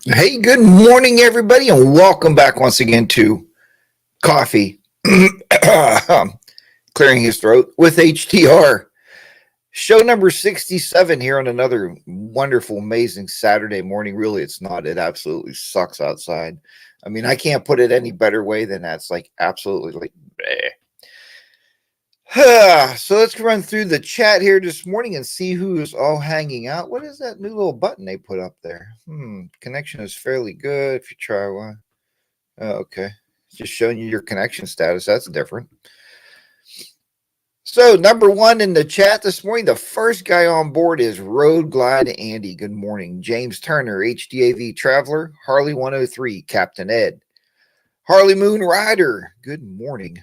Hey, good morning, everybody, and welcome back once again to Coffee, clearing his throat with HDR. Show number 67 here on another wonderful, amazing Saturday morning. Really, it's not. It absolutely sucks outside. I mean, I can't put it any better way than that. It's like absolutely like bleh. So let's run through the chat here this morning and see who's all hanging out. What is that new little button they put up there? Connection is fairly good. If you try one. Oh, okay. It's just showing you your connection status. That's different. So, number one in the chat this morning, the first guy on board is Road Glide Andy. Good morning. James Turner, HDAV Traveler, Harley 103, Captain Ed. Harley Moon Rider, good morning.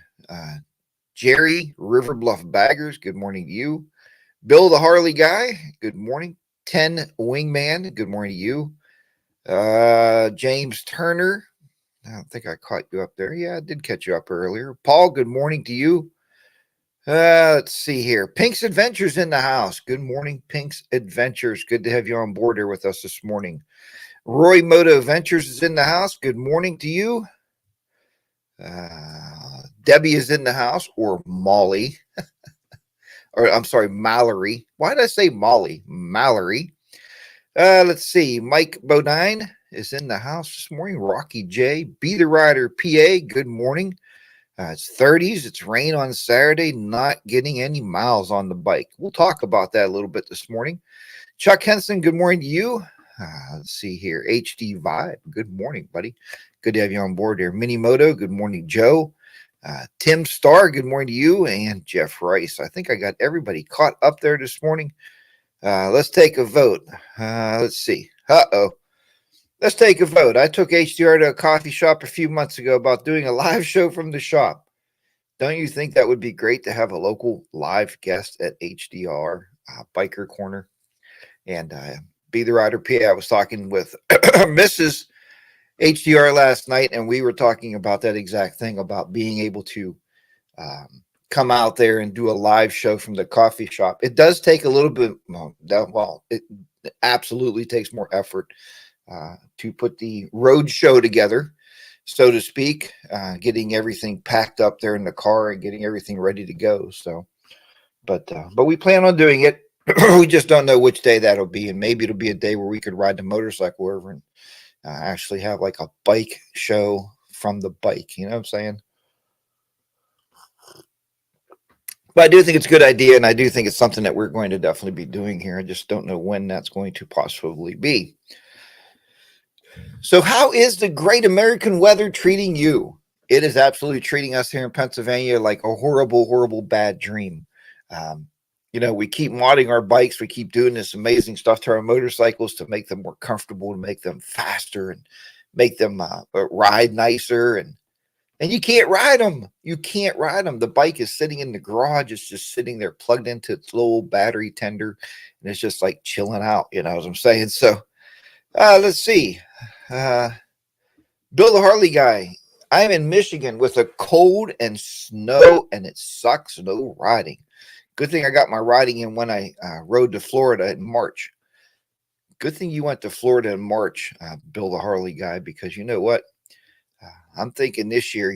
Jerry, River Bluff Baggers, good morning to you. Bill the Harley Guy, good morning. 10 Wingman, good morning to you. James Turner, I don't think I caught you up there. Yeah, I did catch you up earlier. Paul, good morning to you. Let's see here. Pink's Adventures in the house. Good morning, Pink's Adventures. Good to have you on board here with us this morning. Roy Moto Ventures is in the house. Good morning to you. Debbie is in the house, or Molly. Or I'm sorry, Mallory. Why did I say Molly? Mallory. Let's see. Mike Bodine is in the house this morning. Rocky J. Be the Rider PA. Good morning. It's 30s. It's rain on Saturday. Not getting any miles on the bike. We'll talk about that a little bit this morning. Chuck Henson, good morning to you. Let's see here. HD Vibe. Good morning, buddy. Good to have you on board here. Minimoto. Good morning, Joe. Tim Starr. Good morning to you. And Jeff Rice. I think I got everybody caught up there this morning. Let's take a vote. Let's see. Let's take a vote. I took HDR to a coffee shop a few months ago about doing a live show from the shop. Don't you think that would be great to have a local live guest at HDR Biker Corner? And Be the Rider PA. I was talking with Mrs. HDR last night, and we were talking about that exact thing, about being able to come out there and do a live show from the coffee shop. It does take a little bit, it absolutely takes more effort to put the road show together, so to speak, getting everything packed up there in the car and getting everything ready to go. So, but we plan on doing it. We just don't know which day that'll be, and maybe it'll be a day where we could ride the motorcycle over and actually have like a bike show from the bike. You know what I'm saying? But I do think it's a good idea, and I do think it's something that we're going to definitely be doing here. I just don't know when that's going to possibly be. So how is the great American weather treating you? It is absolutely treating us here in Pennsylvania like a horrible, horrible, bad dream. We keep modding our bikes. We keep doing this amazing stuff to our motorcycles to make them more comfortable, to make them faster, and make them ride nicer. And you can't ride them. You can't ride them. The bike is sitting in the garage. It's just sitting there plugged into its little battery tender, and it's just like chilling out. You know what I'm saying? So let's see. Bill the Harley Guy. I'm in Michigan with a cold and snow, and it sucks. No riding. Good thing I got my riding in when I rode to Florida in March. Good thing you went to Florida in March, Bill the Harley Guy, because you know what? I'm thinking this year,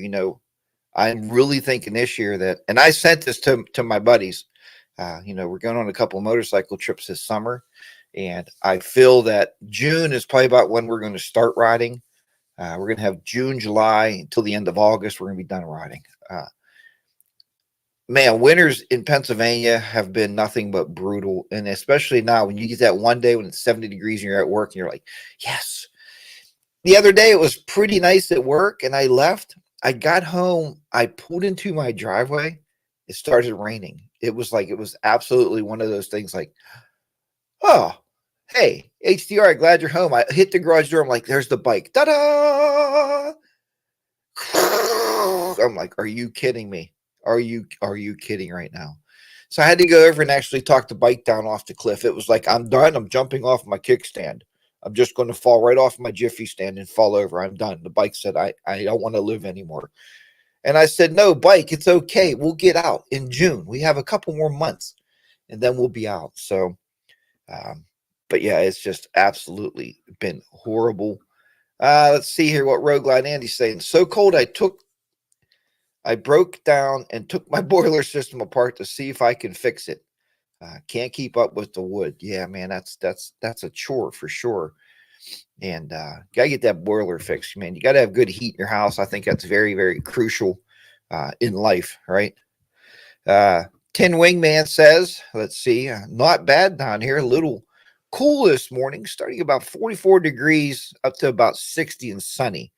I'm really thinking this year that, and I sent this to my buddies. We're going on a couple of motorcycle trips this summer, and I feel that June is probably about when we're going to start riding. We're going to have June, July until the end of August. We're going to be done riding. Man, winters in Pennsylvania have been nothing but brutal. And especially now when you get that one day when it's 70 degrees and you're at work and you're like, yes. The other day it was pretty nice at work and I left. I got home. I pulled into my driveway. It started raining. It was absolutely one of those things like, oh, hey, HDR, glad you're home. I hit the garage door. I'm like, there's the bike. Ta-da! I'm like, are you kidding me? Are you kidding right now? So I had to go over and actually talk the bike down off the cliff. It was like, I'm done. I'm jumping off my kickstand. I'm just going to fall right off my Jiffy stand and fall over. I'm done. The bike said, I don't want to live anymore. And I said, no, bike, it's okay. We'll get out in June. We have a couple more months and then we'll be out. So, but yeah, it's just absolutely been horrible. Let's see here what Road Glide Andy's saying. So cold, I broke down and took my boiler system apart to see if I can fix it. Can't keep up with the wood. Yeah, man, that's a chore for sure. And gotta get that boiler fixed, man. You gotta have good heat in your house. I think that's very, very crucial in life, right? Tin Wingman says, let's see, not bad down here. A little cool this morning, starting about 44 degrees up to about 60 and sunny.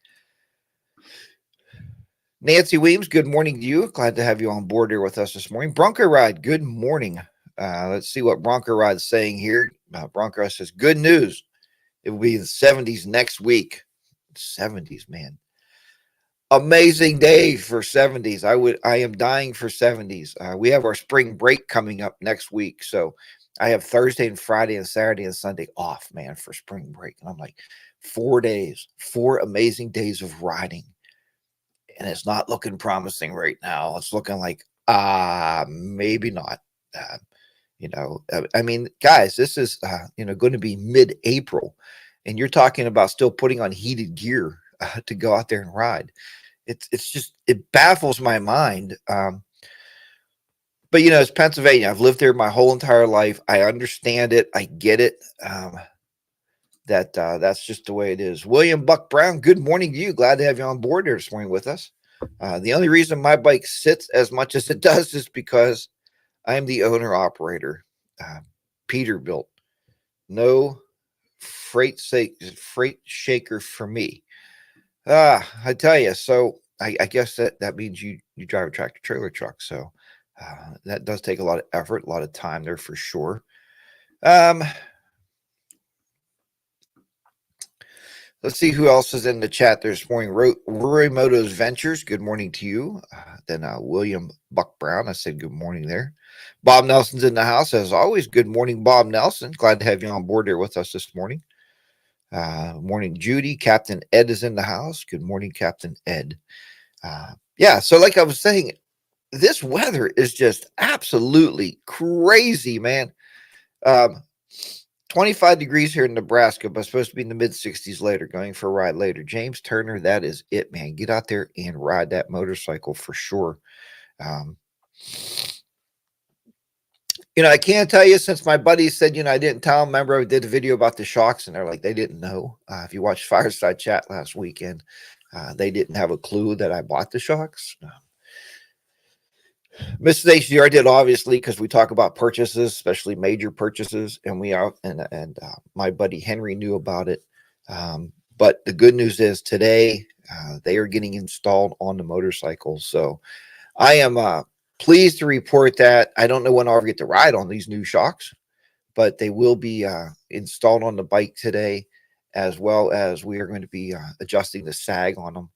Nancy Weems, good morning to you. Glad to have you on board here with us this morning. Bronco Ride, good morning. Let's see what Bronco Ride's saying here. Bronco says, good news. It will be the 70s next week. 70s, man. Amazing day for 70s. I am dying for 70s. We have our spring break coming up next week. So I have Thursday and Friday and Saturday and Sunday off, man, for spring break. And I'm like, 4 days, 4 amazing days of riding. And it's not looking promising right now. It's looking like, maybe not. I mean, guys, this is, going to be mid-April. And you're talking about still putting on heated gear to go out there and ride. It's just, it baffles my mind. But it's Pennsylvania. I've lived there my whole entire life. I understand it. I get it. That's just the way it is. William Buck Brown, good morning to you. Glad to have you on board here this morning with us. The only reason my bike sits as much as it does is because I'm the owner operator. Peterbilt. No freight shaker for me. I tell you, so I guess that means you drive a tractor trailer truck. So that does take a lot of effort, a lot of time there for sure. Let's see who else is in the chat this morning. Rory Moto's Ventures, good morning to you. Then William Buck Brown, I said good morning there. Bob Nelson's in the house, as always. Good morning, Bob Nelson. Glad to have you on board here with us this morning. Morning, Judy. Captain Ed is in the house. Good morning, Captain Ed. So like I was saying, this weather is just absolutely crazy, man. 25 degrees here in Nebraska, but supposed to be in the mid-60s later, going for a ride later. James Turner, that is it, man. Get out there and ride that motorcycle for sure. I can't tell you, since my buddy said, I didn't tell them. Remember, I did a video about the shocks, and they're like, they didn't know. If you watched Fireside Chat last weekend, they didn't have a clue that I bought the shocks. Mrs. HDR did, obviously, because we talk about purchases, especially major purchases, and my buddy Henry knew about it. But the good news is today they are getting installed on the motorcycles. So I am pleased to report that. I don't know when I'll get to ride on these new shocks, but they will be installed on the bike today, as well as we are going to be adjusting the sag on them.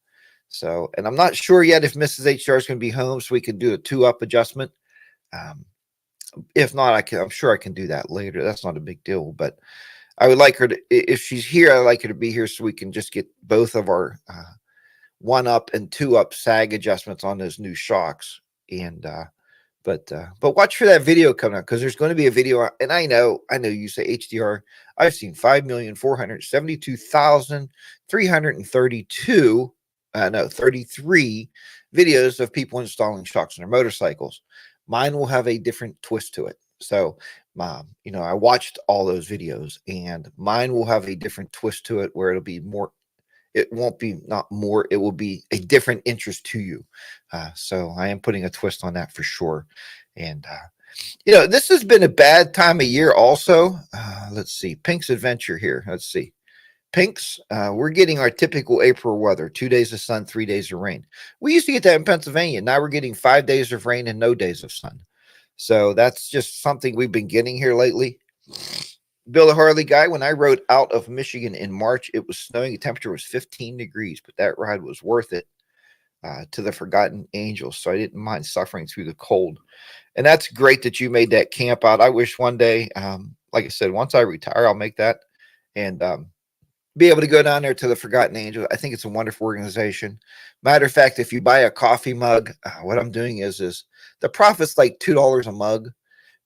So, and I'm not sure yet if Mrs. HDR is going to be home so we can do a 2-up adjustment. If not, I'm sure I can do that later. That's not a big deal, but I would like her to, if she's here, I'd like her to be here so we can just get both of our 1-up and 2-up sag adjustments on those new shocks. And, but watch for that video coming up, because there's going to be a video. And I know you say HDR, I've seen 5,472,332 33 videos of people installing shocks on their motorcycles. Mine will have a different twist to it. So, I watched all those videos, and mine will have a different twist to it where it'll be more. It won't be not more. It will be a different interest to you. So I am putting a twist on that for sure. And, this has been a bad time of year also. Let's see. Pink's Adventure here. Let's see. Pinks, we're getting our typical April weather, 2 days of sun, 3 days of rain. We used to get that in Pennsylvania. Now we're getting 5 days of rain and no days of sun. So that's just something we've been getting here lately. Bill the Harley guy, when I rode out of Michigan in March, it was snowing. The temperature was 15 degrees, but that ride was worth it to the Forgotten Angels. So I didn't mind suffering through the cold. And that's great that you made that camp out. I wish one day, like I said, once I retire, I'll make that. And, be able to go down there to the Forgotten Angels. I think it's a wonderful organization. Matter of fact, if you buy a coffee mug, what I'm doing is the profit's like $2 a mug,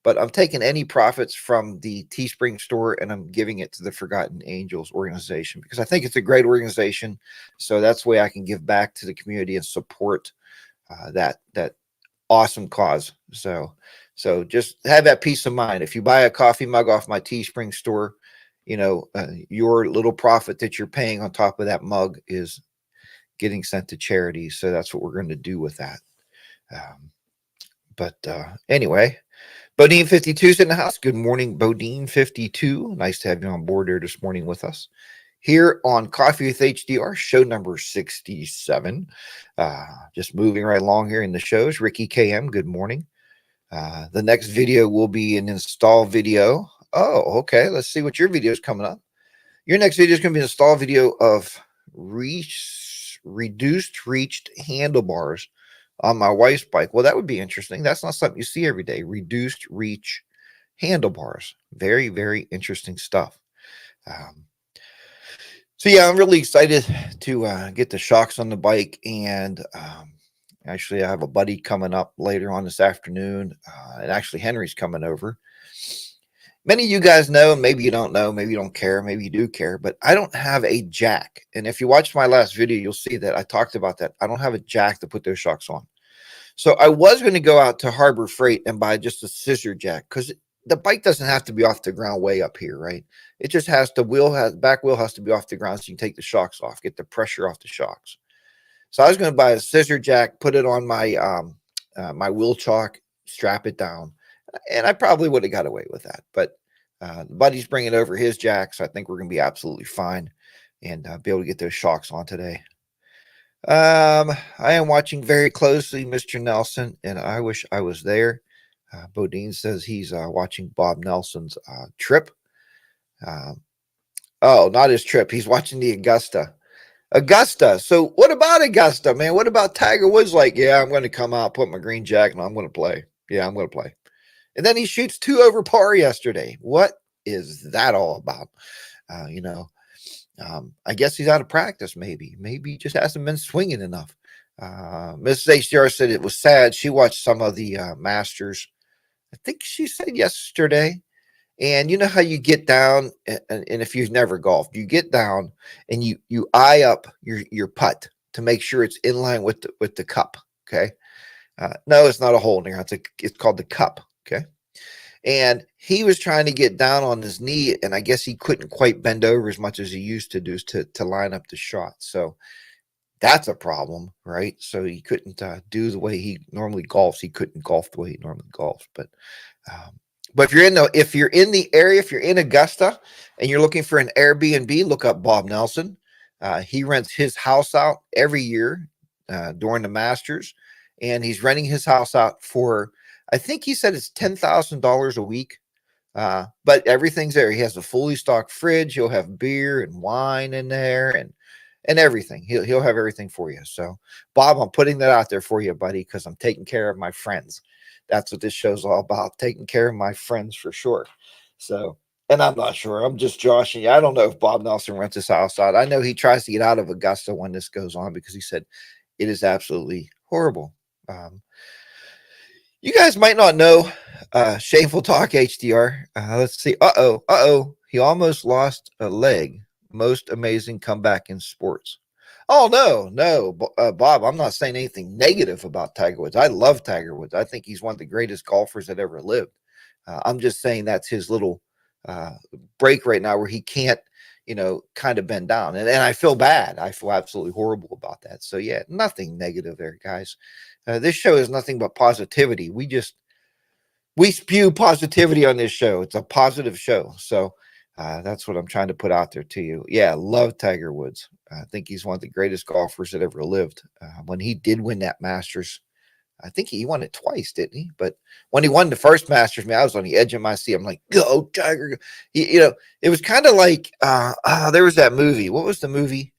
but I'm taking any profits from the Teespring store and I'm giving it to the Forgotten Angels organization because I think it's a great organization. So that's the way I can give back to the community and support that awesome cause. So just have that peace of mind. If you buy a coffee mug off my Teespring store, your little profit that you're paying on top of that mug is getting sent to charity. So that's what we're going to do with that. But anyway, Bodine 52 is in the house. Good morning, Bodine 52. Nice to have you on board here this morning with us here on Coffee with HDR, show number 67. Just moving right along here in the shows. Ricky KM, good morning. The next video will be an install video. Oh, okay. Let's see what your video is coming up. Your next video is going to be an install video of reduced reached handlebars on my wife's bike. Well, that would be interesting. That's not something you see every day. Reduced reach handlebars. Very, very interesting stuff. So yeah, I'm really excited to get the shocks on the bike. And actually, I have a buddy coming up later on this afternoon. And actually, Henry's coming over. Many of you guys know, maybe you don't know, maybe you don't care, maybe you do care, but I don't have a jack. And if you watch my last video, you'll see that I talked about that. I don't have a jack to put those shocks on. So I was going to go out to Harbor Freight and buy just a scissor jack because the bike doesn't have to be off the ground way up here, right? It just has the back wheel has to be off the ground so you can take the shocks off, get the pressure off the shocks. So I was going to buy a scissor jack, put it on my my wheel chock, strap it down, and I probably would have got away with that. But the buddy's bringing over his jack, so I think we're going to be absolutely fine and be able to get those shocks on today. I am watching very closely, Mr. Nelson, and I wish I was there. Bodine says he's watching Bob Nelson's trip. Oh, not his trip. He's watching the Augusta. So what about Augusta, man? What about Tiger Woods? Like, yeah, I'm going to come out, put my green jacket on, I'm going to play. Yeah, I'm going to play. And then he shoots 2 over par yesterday. What is that all about? I guess he's out of practice, maybe. Maybe he just hasn't been swinging enough. Mrs. HDR said it was sad. She watched some of the Masters. I think she said yesterday. And you know how you get down, and if you've never golfed, you get down and you eye up your putt to make sure it's in line with the cup. Okay. No, it's not a hole in there. It's called the cup. Okay. And he was trying to get down on his knee, and I guess he couldn't quite bend over as much as he used to do to line up the shot. So that's a problem, right? So he couldn't do the way he normally golfs. He couldn't golf the way he normally golfs. But if you're in the area, if you're in Augusta and you're looking for an Airbnb, look up Bob Nelson. He rents his house out every year during the Masters, and he's renting his house out for, I think he said it's $10,000 a week. But everything's there. He has a fully stocked fridge. He'll have beer and wine in there and everything. He'll have everything for you. So, Bob, I'm putting that out there for you, buddy, because I'm taking care of my friends. That's what this show's all about, taking care of my friends for sure. So, and I'm not sure. I'm just joshing you. I don't know if Bob Nelson rents his house out. I know he tries to get out of Augusta when this goes on because he said it is absolutely horrible. You guys might not know Shameful Talk HDR. Let's see. He almost lost a leg. Most amazing comeback in sports. Oh, no, Bob, I'm not saying anything negative about Tiger Woods. I love Tiger Woods. I think he's one of the greatest golfers that ever lived. I'm just saying that's his little break right now where he can't, kind of bend down. And I feel bad. I feel absolutely horrible about that. So, yeah, nothing negative there, guys. This show is nothing but positivity. We spew positivity on this show. It's a positive show. So that's what I'm trying to put out there to you. Yeah, love Tiger Woods. I think he's one of the greatest golfers that ever lived. When he did win that Masters, I think he won it twice, didn't he? But when he won the first Masters, man, I was on the edge of my seat. I'm like, go, Tiger. It was kind of like there was that movie. What was the movie?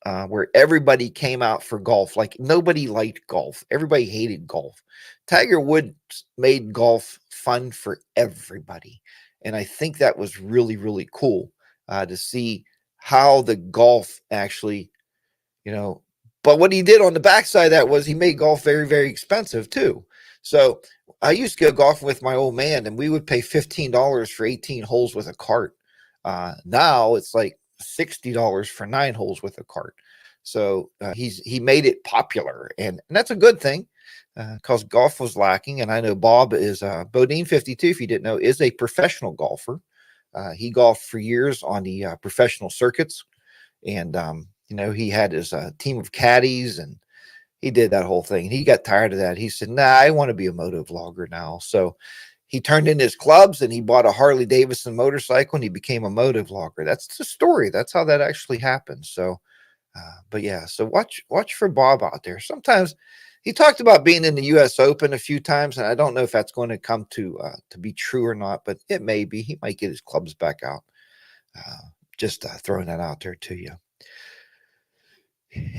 Where everybody came out for golf. Like nobody liked golf. Everybody hated golf. Tiger Woods made golf fun for everybody. And I think that was really, really cool to see how the golf actually, but what he did on the backside of that was he made golf very, very expensive too. So I used to go golfing with my old man, and we would pay $15 for 18 holes with a cart. Now it's like $60 for 9 holes with a cart. So he made it popular, and that's a good thing because golf was lacking. And I know Bob is Bodine 52. If you didn't know, is a professional golfer. He golfed for years on the professional circuits, and he had his team of caddies, and he did that whole thing. He got tired of that. He said, "Nah, I want to be a moto vlogger now." So he turned in his clubs and he bought a Harley Davidson motorcycle and he became a moto vlogger. That's the story. That's how that actually happened. So, but yeah, so watch for Bob out there. Sometimes he talked about being in the U.S. Open a few times, and I don't know if that's going to come to be true or not, but it may be. He might get his clubs back out. Just throwing that out there to you.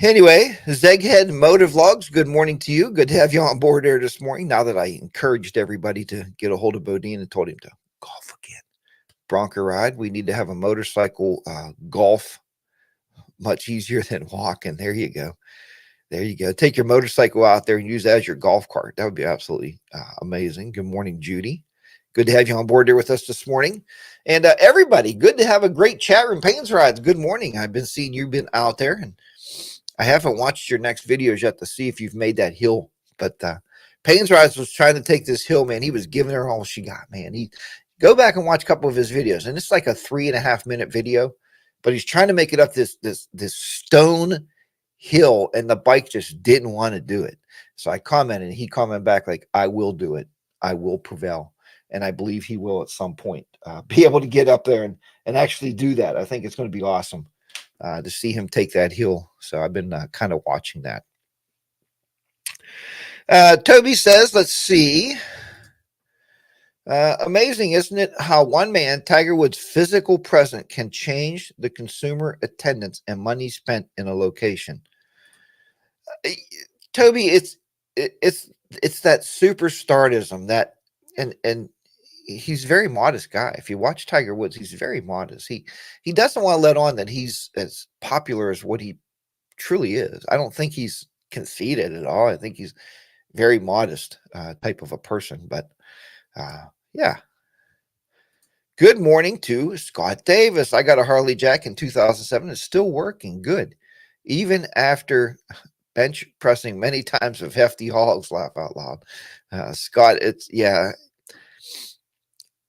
Anyway, Zeghead Motor Vlogs, good morning to you. Good to have you on board there this morning. Now that I encouraged everybody to get a hold of Bodine and told him to golf again. Bronco ride. We need to have a motorcycle golf much easier than walking. There you go. There you go. Take your motorcycle out there and use it as your golf cart. That would be absolutely amazing. Good morning, Judy. Good to have you on board there with us this morning. And everybody, good to have a great chat room. Pains Rides, good morning. I've been seeing you've been out there, and I haven't watched your next videos yet to see if you've made that hill. But Pains Rides was trying to take this hill, man. He was giving her all she got, man. He go back and watch a couple of his videos, and it's like a 3.5-minute video, but he's trying to make it up this stone hill, and the bike just didn't want to do it. So I commented, and he commented back like, "I will do it. I will prevail." And I believe he will at some point be able to get up there and actually do that. I think it's going to be awesome to see him take that hill. So I've been kind of watching that. Toby says, let's see. Amazing, isn't it, how one man, Tiger Woods' physical presence can change the consumer attendance and money spent in a location. Toby, it's that superstardism that and he's a very modest guy. If you watch Tiger Woods, he's very modest. He doesn't want to let on that he's as popular as what he truly is. I don't think he's conceited at all. I think he's very modest type of a person. But yeah. Good morning to Scott Davis. I got a Harley Jack in 2007. It's still working good, even after bench pressing many times with hefty hauls. Laugh out loud. Scott,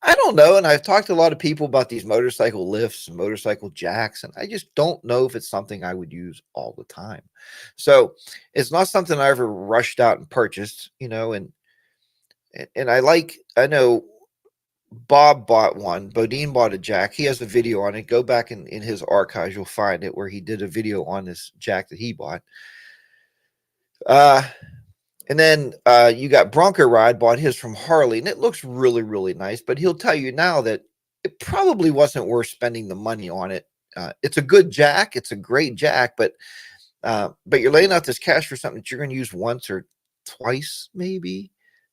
I don't know. And I've talked to a lot of people about these motorcycle lifts and motorcycle jacks, and I just don't know if it's something I would use all the time. So it's not something I ever rushed out and purchased, and I know Bob bought one. Bodine bought a jack. He has a video on it. Go back in his archives. You'll find it where he did a video on this jack that he bought. And then you got Bronco Ride bought his from Harley, and it looks really, really nice. But he'll tell you now that it probably wasn't worth spending the money on it. It's a good jack. It's a great jack, but you're laying out this cash for something that you're going to use once or twice, maybe.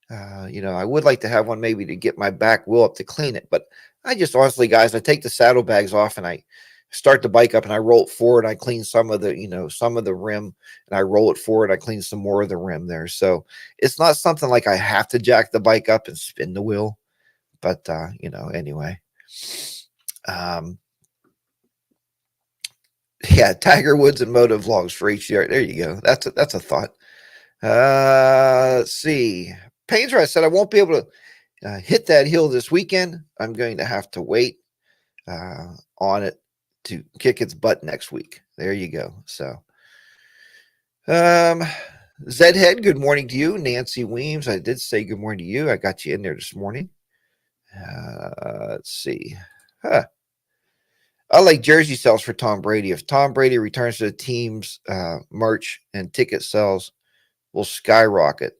I would like to have one maybe to get my back wheel up to clean it. But I just honestly, guys, I take the saddlebags off and I start the bike up and I roll it forward. I clean some of the rim, and I roll it forward. I clean some more of the rim there. So it's not something like I have to jack the bike up and spin the wheel. But anyway. Yeah, Tiger Woods and Moto Vlogs for HDR. There you go. That's a thought. Let's see. Painter, I said I won't be able to hit that hill this weekend. I'm going to have to wait on it to kick its butt next week. There you go. So, Zedhead, good morning to you. Nancy Weems, I did say good morning to you. I got you in there this morning. Let's see. I like jersey sales for Tom Brady. If Tom Brady returns to the team's merch and ticket sales will skyrocket.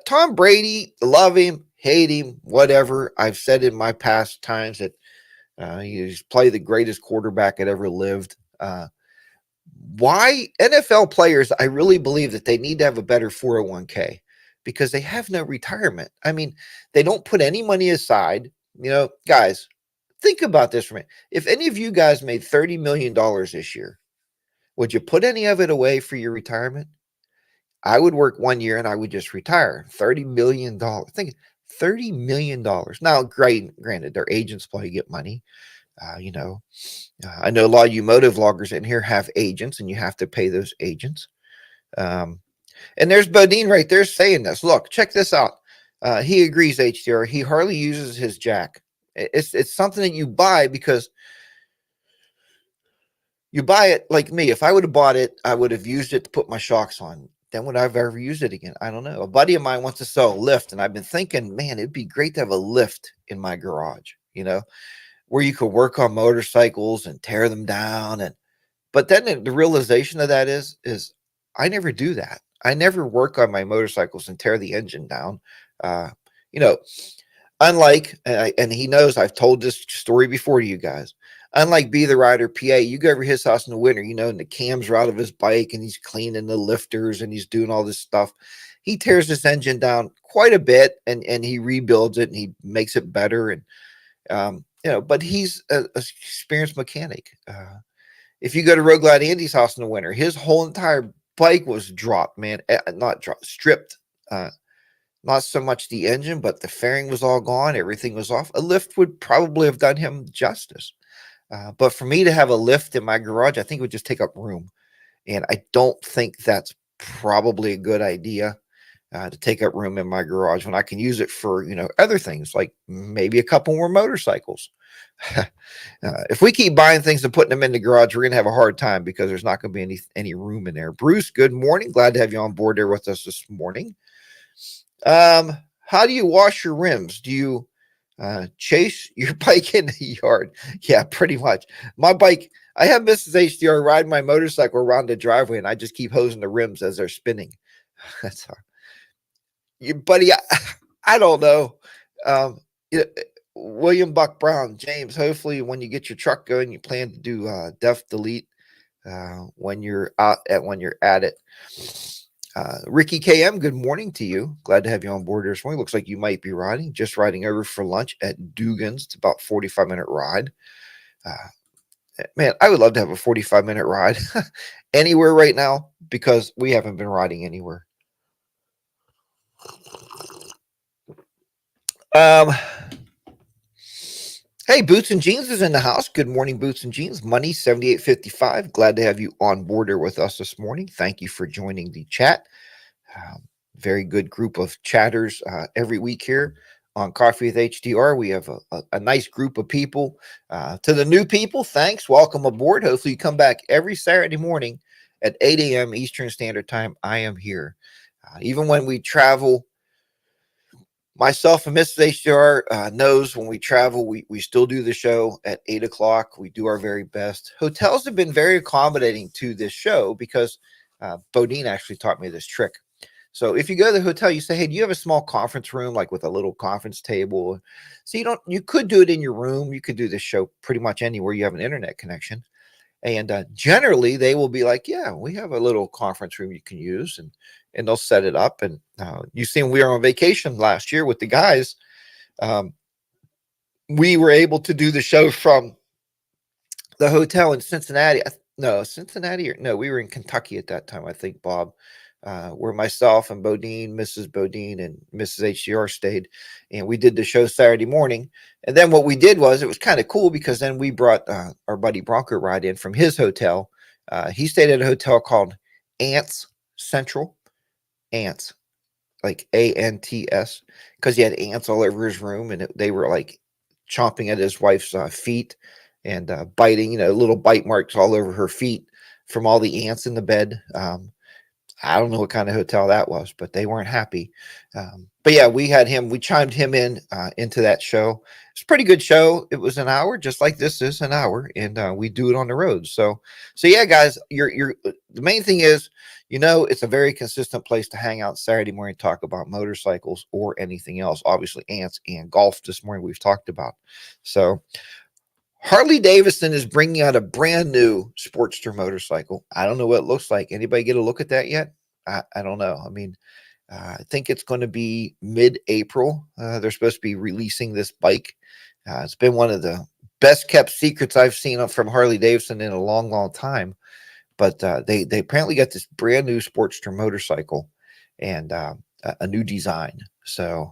Tom Brady, love him, hate him, whatever. I've said in my past times that he's probably the greatest quarterback that ever lived. Why NFL players, I really believe that they need to have a better 401k because they have no retirement. I mean, they don't put any money aside. Guys, think about this for a minute. If any of you guys made $30 million this year, would you put any of it away for your retirement? I would work 1 year and I would just retire. $30 million. Think $30 million. Now, granted, their agents probably get money. I know a lot of you moto vloggers in here have agents, and you have to pay those agents. And there's Bodine right there saying this. Look, check this out. He agrees, HDR. He hardly uses his jack. It's something that you buy because you buy it like me. If I would have bought it, I would have used it to put my shocks on. Then would I have ever used it again? I don't know. A buddy of mine wants to sell a lift, and I've been thinking, man, it'd be great to have a lift in my garage, where you could work on motorcycles and tear them down. But then the realization of that is I never do that. I never work on my motorcycles and tear the engine down. Uh, you know, Unlike, and he knows I've told this story before to you guys. Unlike Be the Rider PA, you go over his house in the winter, and the cams are out of his bike and he's cleaning the lifters and he's doing all this stuff. He tears this engine down quite a bit and he rebuilds it and he makes it better. And, but he's an experienced mechanic. If you go to Road Glide Andy's house in the winter, his whole entire bike was dropped, man. Not dropped, stripped. Not so much the engine, but the fairing was all gone. Everything was off. A lift would probably have done him justice. But for me to have a lift in my garage, I think it would just take up room. And I don't think that's probably a good idea to take up room in my garage when I can use it for, other things, like maybe a couple more motorcycles. If we keep buying things and putting them in the garage, we're going to have a hard time because there's not going to be any room in there. Bruce, good morning. Glad to have you on board there with us this morning. How do you wash your rims? Do you chase your bike in the yard? Yeah, pretty much. My bike, I have Mrs. HDR ride my motorcycle around the driveway and I just keep hosing the rims as they're spinning. That's hard. Buddy, I don't know. William Buck Brown, James, hopefully when you get your truck going, you plan to do def delete when you're at it. Ricky KM, good morning to you. Glad to have you on board this morning. Looks like you might be just riding over for lunch at Dugan's. It's about 45-minute ride. Man, I would love to have a 45-minute ride anywhere right now because we haven't been riding anywhere. Hey, Boots and Jeans is in the house. Good morning, Boots and Jeans. Money 7855. Glad to have you on board here with us this morning. Thank you for joining the chat. Very good group of chatters every week here on Coffee with HDR. We have a nice group of people. To the new people, thanks. Welcome aboard. Hopefully you come back every Saturday morning at 8 a.m. Eastern Standard Time. I am here. Even when we travel, myself and Mrs. HDR knows when we travel, we still do the show at 8 o'clock. We do our very best. Hotels have been very accommodating to this show because Bodine actually taught me this trick. So if you go to the hotel, you say, hey, do you have a small conference room, like with a little conference table? So you could do it in your room. You could do this show pretty much anywhere you have an internet connection. And generally they will be like, yeah, we have a little conference room you can use, and they'll set it up. And you seen we were on vacation last year with the guys. We were able to do the show from the hotel in Cincinnati. We were in Kentucky at that time, I think, Bob, where myself and Bodine, Mrs. Bodine, and Mrs. HDR stayed, and we did the show Saturday morning. And then what we did was, it was kind of cool because then we brought our buddy Bronco Ride in from his hotel. He stayed at a hotel called Ants Central. Ants, like ANTS, because he had ants all over his room, and they were like chomping at his wife's feet and biting, little bite marks all over her feet from all the ants in the bed. I don't know what kind of hotel that was, but they weren't happy. But yeah, we chimed him into that show. It's a pretty good show. It was an hour, just like this is an hour, and we do it on the road. So yeah, guys, the main thing is, it's a very consistent place to hang out Saturday morning, talk about motorcycles or anything else. Obviously, ants and golf this morning we've talked about. So Harley Davidson is bringing out a brand new Sportster motorcycle. I don't know what it looks like. Anybody get a look at that yet? I don't know. I mean, I think it's going to be mid-April. They're supposed to be releasing this bike. It's been one of the best kept secrets I've seen from Harley Davidson in a long, long time. but they apparently got this brand new Sportster motorcycle and a new design. So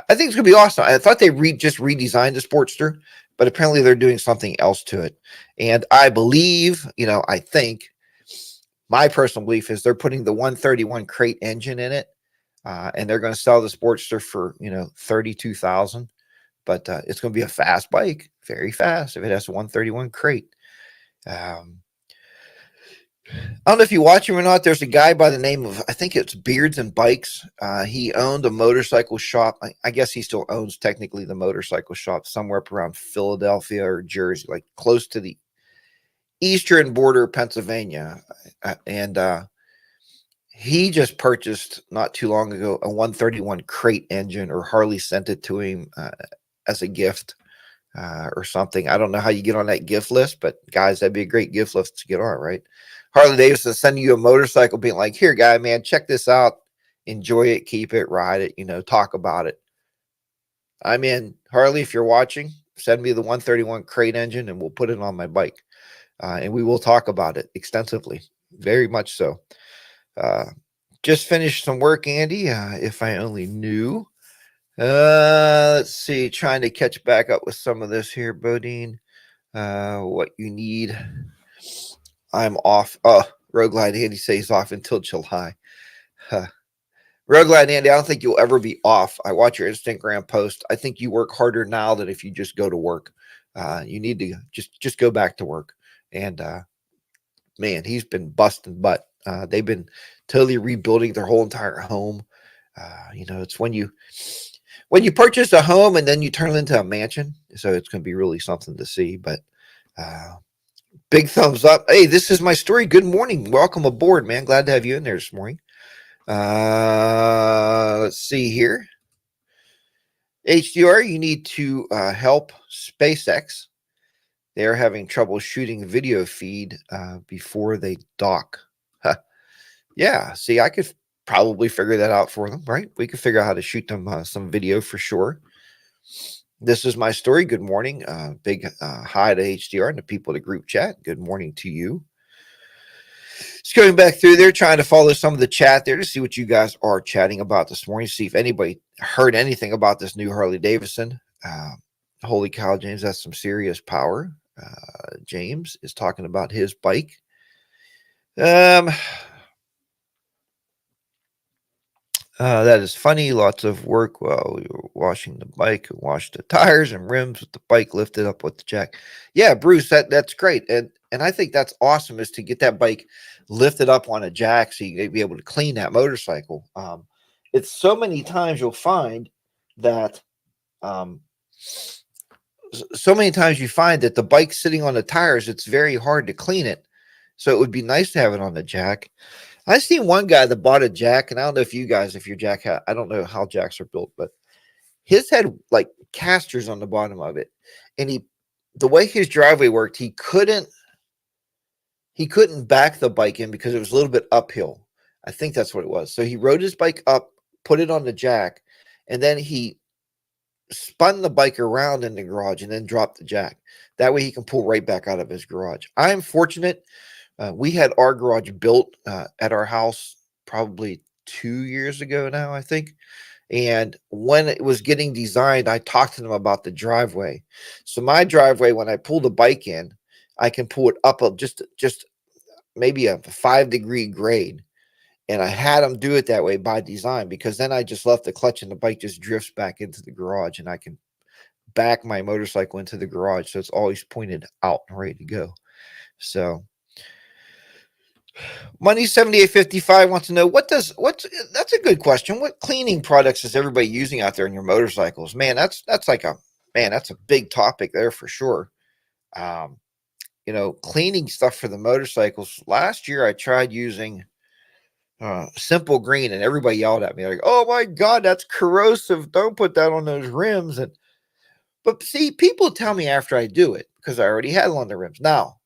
I think it's gonna be awesome. I thought they just redesigned the Sportster, but apparently they're doing something else to it. And I believe, I think my personal belief is they're putting the 131 crate engine in it, and they're going to sell the Sportster for 32,000. But it's going to be a fast bike, very fast if it has a 131 crate. I don't know if you watch him or not. There's a guy by the name of, I think it's Beards and Bikes. He owned a motorcycle shop. I guess he still owns technically the motorcycle shop somewhere up around Philadelphia or Jersey, like close to the eastern border of Pennsylvania. And he just purchased not too long ago a 131 crate engine, or Harley sent it to him as a gift or something. I don't know how you get on that gift list, but guys, that'd be a great gift list to get on, right? Harley Davidson sending you a motorcycle being like, here, guy, man, check this out. Enjoy it, keep it, ride it, talk about it. I'm in. Harley, if you're watching, send me the 131 crate engine and we'll put it on my bike. And we will talk about it extensively, very much so. Just finished some work, Andy, if I only knew. Let's see, trying to catch back up with some of this here, Bodine. What you need. I'm off. Road Glide Andy says off until July. Road Glide Andy, I don't think you'll ever be off. I watch your Instagram post. I think you work harder now than if you just go to work. You need to just go back to work. And man, he's been busting butt. They've been totally rebuilding their whole entire home. It's when you purchase a home and then you turn it into a mansion. So it's going to be really something to see. But big thumbs up. Hey, this is my story. Good morning. Welcome aboard, man. Glad to have you in there this morning. Let's see here. HDR, you need to help SpaceX. They're having trouble shooting video feed before they dock. Yeah, see, I could probably figure that out for them, right? We could figure out how to shoot them some video for sure. This is my story. Good morning. Big hi to HDR and the people in the group chat. Good morning to you. Just going back through there, trying to follow some of the chat there to see what you guys are chatting about this morning. See if anybody heard anything about this new Harley Davidson. Holy cow, James, that's some serious power. James is talking about his bike. That is funny. Lots of work while we were washing the bike. Washed the tires and rims with the bike lifted up with the jack. Yeah, Bruce, that's great. And I think that's awesome, is to get that bike lifted up on a jack so you can be able to clean that motorcycle. It's so many times you'll find that the bike sitting on the tires, it's very hard to clean it. So it would be nice to have it on the jack. I seen one guy that bought a jack, and I don't know if you guys, if your jack I don't know how jacks are built, but his had like casters on the bottom of it. And the way his driveway worked, he couldn't back the bike in because it was a little bit uphill. I think that's what it was. So he rode his bike up, put it on the jack, and then he spun the bike around in the garage and then dropped the jack. That way he can pull right back out of his garage. I'm fortunate. We had our garage built at our house probably 2 years ago now, I think. And when it was getting designed, I talked to them about the driveway. So my driveway, when I pull the bike in, I can pull it up just maybe a 5-degree grade. And I had them do it that way by design, because then I just left the clutch and the bike just drifts back into the garage, and I can back my motorcycle into the garage. So it's always pointed out and ready to go. So Money 7855 wants to know that's a good question. What cleaning products is everybody using out there in your motorcycles? Man, that's a big topic there for sure. Cleaning stuff for the motorcycles. Last year I tried using Simple Green, and everybody yelled at me like, "Oh my God, that's corrosive. Don't put that on those rims." But see, people tell me after I do it, because I already had it on the rims. Now,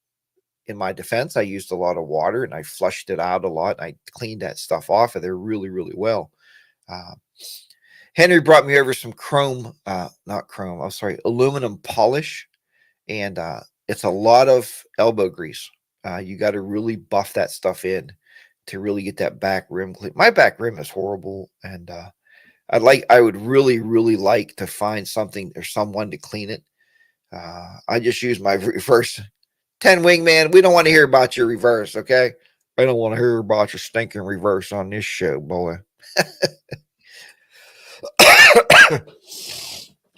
in my defense, I used a lot of water and I flushed it out a lot. And I cleaned that stuff off of there really, really well. Henry brought me over some aluminum polish. And it's a lot of elbow grease. You got to really buff that stuff in to really get that back rim clean. My back rim is horrible, and I would really, really like to find something or someone to clean it. I just use my reverse 10 wingman. We don't want to hear about your reverse, okay? I don't want to hear about your stinking reverse on this show, boy.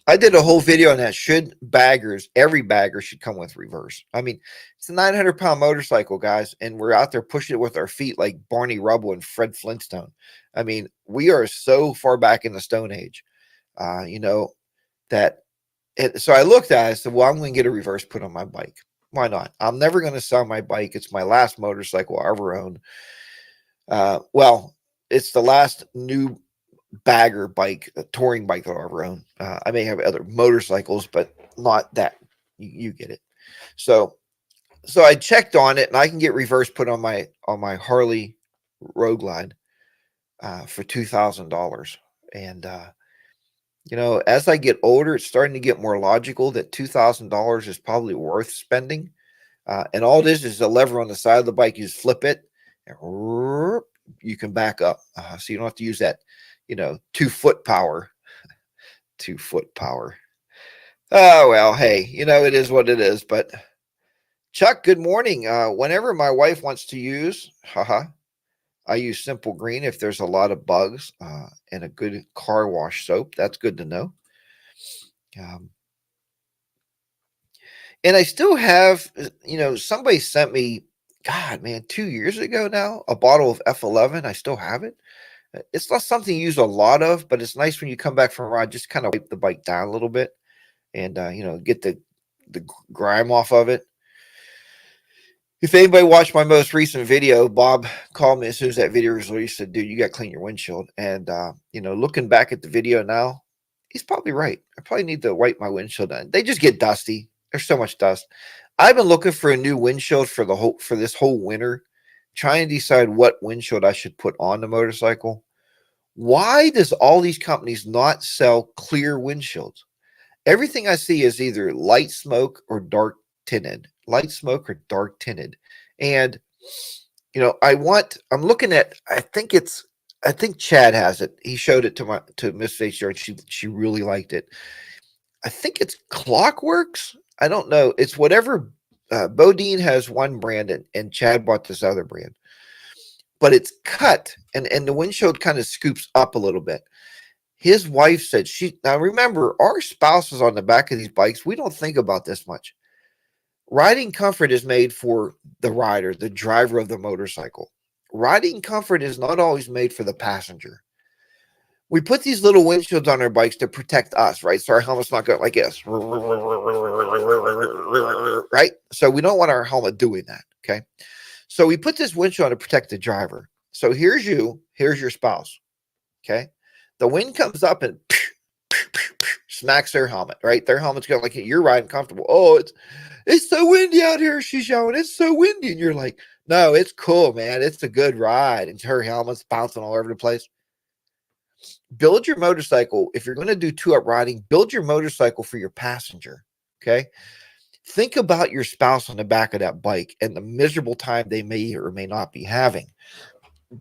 I did a whole video on that. Should baggers, every bagger should come with reverse. I mean, it's a 900-pound motorcycle, guys, and we're out there pushing it with our feet like Barney Rubble and Fred Flintstone. I mean, we are so far back in the Stone Age, that. So I looked at it. I said, well, I'm going to get a reverse put on my bike. Why not? I'm never going to sell my bike. It's my last motorcycle I ever owned. Well, it's the last new bagger bike, a touring bike that I ever own. I may have other motorcycles, but not that. You get it. So I checked on it, and I can get reverse put on my Harley Road Glide for $2,000. And as I get older, it's starting to get more logical that $2,000 is probably worth spending. And all this is a lever on the side of the bike. You just flip it, and you can back up. So you don't have to use that, 2-foot power. 2-foot power. Oh, well, hey, it is what it is. But Chuck, good morning. Whenever my wife wants to use, I use Simple Green if there's a lot of bugs, and a good car wash soap. That's good to know. And I still have, somebody sent me, God, man, 2 years ago now, a bottle of F11. I still have it. It's not something you use a lot of, but it's nice when you come back from a ride, just kind of wipe the bike down a little bit and, get the grime off of it. If anybody watched my most recent video, Bob called me as soon as that video was released. He said, dude, you got to clean your windshield. And, looking back at the video now, he's probably right. I probably need to wipe my windshield down. They just get dusty. There's so much dust. I've been looking for a new windshield for this whole winter, trying to decide what windshield I should put on the motorcycle. Why does all these companies not sell clear windshields? Everything I see is either light smoke or dark tinted. Light smoke or dark tinted. And I'm looking at, I think Chad has it. He showed it to Miss Fisher, and she really liked it. I think it's Clockworks. I don't know. It's whatever. Bodine has one brand, and Chad bought this other brand, but it's cut, and the windshield kind of scoops up a little bit. His wife said now remember, our spouses on the back of these bikes, we don't think about this much. Riding comfort is made for the rider, the driver of the motorcycle. Riding comfort is not always made for the passenger. We put these little windshields on our bikes to protect us, right? So our helmet's not going like this, right? So we don't want our helmet doing that, okay? So we put this windshield to protect the driver. So here's your spouse, okay? The wind comes up and smacks their helmet, right? Their helmet's going like, you're riding comfortable. Oh, it's so windy out here, she's yelling. It's so windy. And you're like, no, it's cool, man. It's a good ride. And her helmet's bouncing all over the place. Build your motorcycle. If you're going to do 2-up riding, build your motorcycle for your passenger, okay? Think about your spouse on the back of that bike and the miserable time they may or may not be having,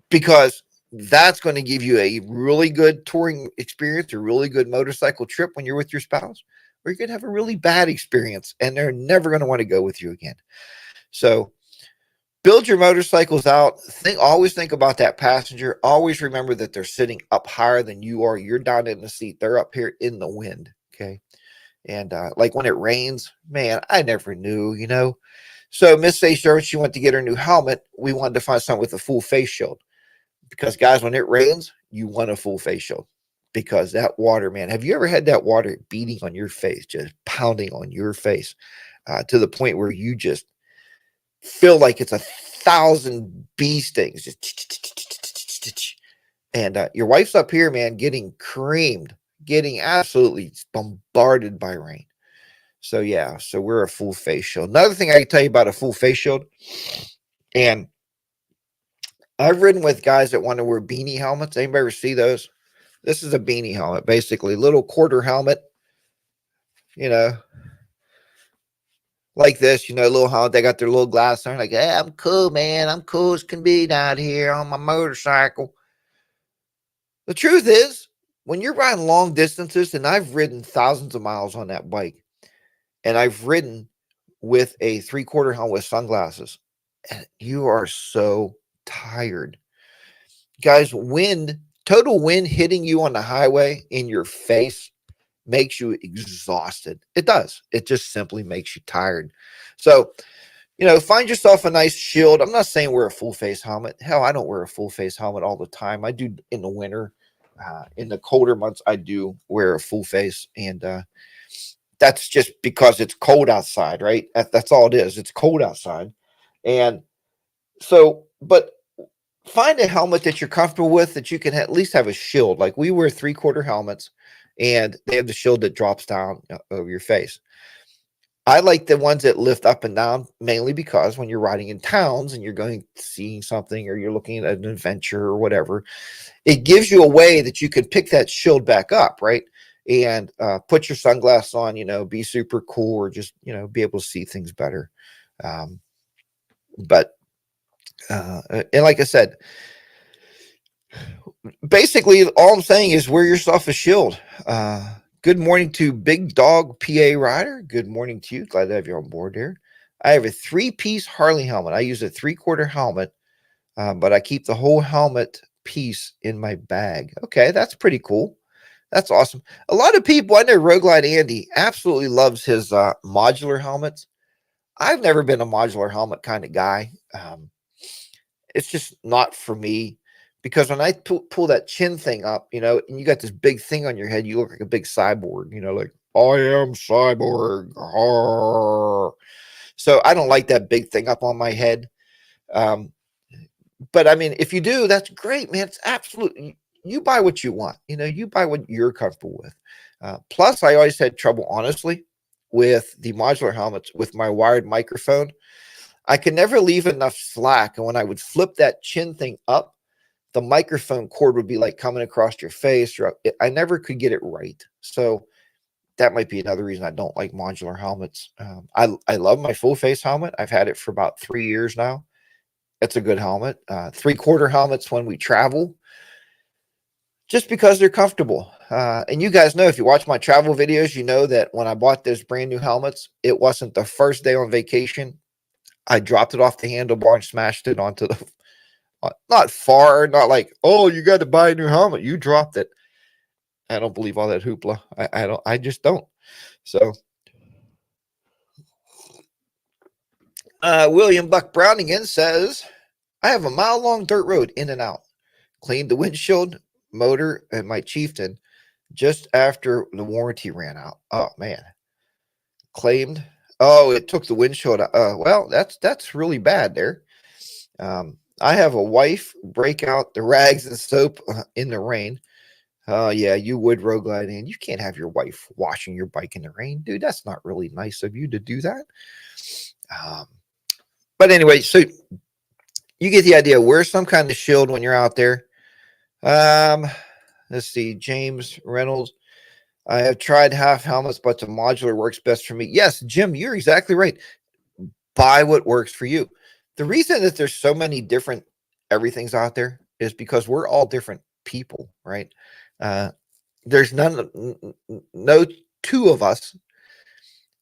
because that's going to give you a really good touring experience, a really good motorcycle trip when you're with your spouse, or you're going to have a really bad experience and they're never going to want to go with you again. So build your motorcycles out. Always think about that passenger. Always remember that they're sitting up higher than you are. You're down in the seat. They're up here in the wind, okay? And like when it rains, man, I never knew, So Miss Fisher, she went to get her new helmet. We wanted to find something with a full face shield. Because, guys, when it rains, you want a full face shield. Because that water, man, have you ever had that water beating on your face, just pounding on your face to the point where you just feel like it's 1,000 bee stings? Just and your wife's up here, man, getting creamed, getting absolutely bombarded by rain. So, yeah, so we're a full face shield. Another thing I can tell you about a full face shield, and I've ridden with guys that want to wear beanie helmets. Anybody ever see those? This is a beanie helmet, basically. Little quarter helmet, like this, little how they got their little glass on, like, hey, I'm cool, man. I'm cool as can be down here on my motorcycle. The truth is, when you're riding long distances, and I've ridden thousands of miles on that bike, and I've ridden with a 3/4 helmet with sunglasses, and you are so tired. Guys, total wind hitting you on the highway in your face makes you exhausted. It does. It just simply makes you tired. So, find yourself a nice shield. I'm not saying wear a full face helmet. Hell, I don't wear a full face helmet all the time. I do in the winter. In the colder months, I do wear a full face, and that's just because it's cold outside, right? That's all it is. It's cold outside, and so, but find a helmet that you're comfortable with, that you can at least have a shield. Like we wear 3/4 helmets, and they have the shield that drops down over your face. I like the ones that lift up and down, mainly because when you're riding in towns and you're going seeing something, or you're looking at an adventure or whatever, it gives you a way that you can pick that shield back up, right? And put your sunglasses on, be super cool, or just, be able to see things better. Um, but and like I said, basically all I'm saying is wear yourself a shield. Good morning to Big Dog PA Rider. Good morning to you. Glad to have you on board here. I have a 3-piece Harley helmet. I use a 3/4 helmet, but I keep the whole helmet piece in my bag. Okay, that's pretty cool. That's awesome. A lot of people, I know Roguelite Andy absolutely loves his modular helmets. I've never been a modular helmet kind of guy. It's just not for me, because when I pull that chin thing up, and you got this big thing on your head, you look like a big cyborg, like, I am cyborg. Arr. So I don't like that big thing up on my head. But I mean, if you do, that's great, man. It's absolutely, you buy what you want, you buy what you're comfortable with. Plus, I always had trouble, honestly, with the modular helmets with my wired microphone. I could never leave enough slack. And when I would flip that chin thing up, the microphone cord would be like coming across your face. I never could get it right. So that might be another reason I don't like modular helmets. I love my full face helmet. I've had it for about 3 years now. It's a good helmet. 3/4 helmets when we travel, just because they're comfortable. And you guys know, if you watch my travel videos, you know that when I bought those brand new helmets, it wasn't the first day on vacation. I dropped it off the handlebar and smashed it onto the, not far, not like, oh, you got to buy a new helmet. You dropped it. I don't believe all that hoopla. I just don't. So, William Buck Browningen says, I have a mile-long dirt road in and out. Cleaned the windshield, motor, and my Chieftain just after the warranty ran out. Oh, man. Claimed. Oh, it took the windshield. Well, that's really bad there. I have a wife break out the rags and soap in the rain. Oh, yeah, you would, Roguelite, and you can't have your wife washing your bike in the rain. Dude, that's not really nice of you to do that. But anyway, so you get the idea. Wear some kind of shield when you're out there. Let's see. James Reynolds. I have tried half helmets, but the modular works best for me. Yes, Jim, you're exactly right. Buy what works for you. The reason that there's so many different everything's out there is because we're all different people, right? There's no two of us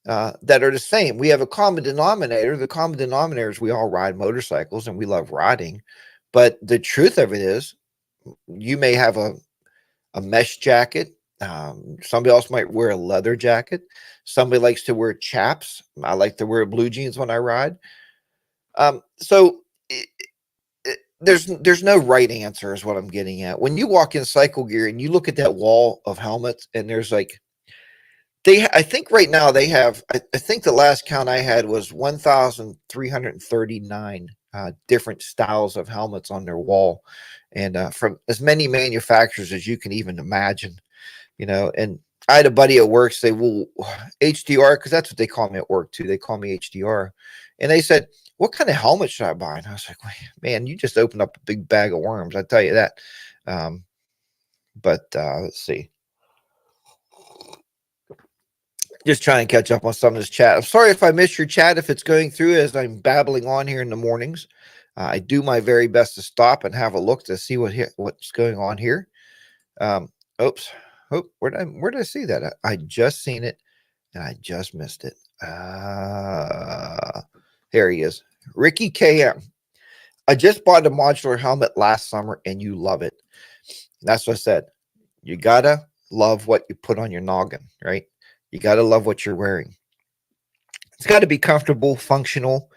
that are the same. We have a common denominator. The common denominator is we all ride motorcycles and we love riding. But the truth of it is, you may have a mesh jacket. Somebody else might wear a leather jacket. Somebody likes to wear chaps. I like to wear blue jeans when I ride. So there's no right answer is what I'm getting at. When you walk in Cycle Gear and you look at that wall of helmets, and there's like, I think right now they have, I think the last count I had was 1,339 different styles of helmets on their wall, and from as many manufacturers as you can even imagine, and I had a buddy at work say, well, HDR, because that's what they call me at work too. They call me HDR. And they said, what kind of helmet should I buy? And I was like, man, you just opened up a big bag of worms. I tell you that. But let's see. Just trying to catch up on some of this chat. I'm sorry if I missed your chat, if it's going through as I'm babbling on here in the mornings. I do my very best to stop and have a look to see what's going on here. Oops. Oh, where did I see that? I just seen it and I just missed it. There he is. Ricky KM. I just bought a modular helmet last summer and you love it. And that's what I said. You gotta love what you put on your noggin, right? You gotta love what you're wearing. It's got to be comfortable, functional.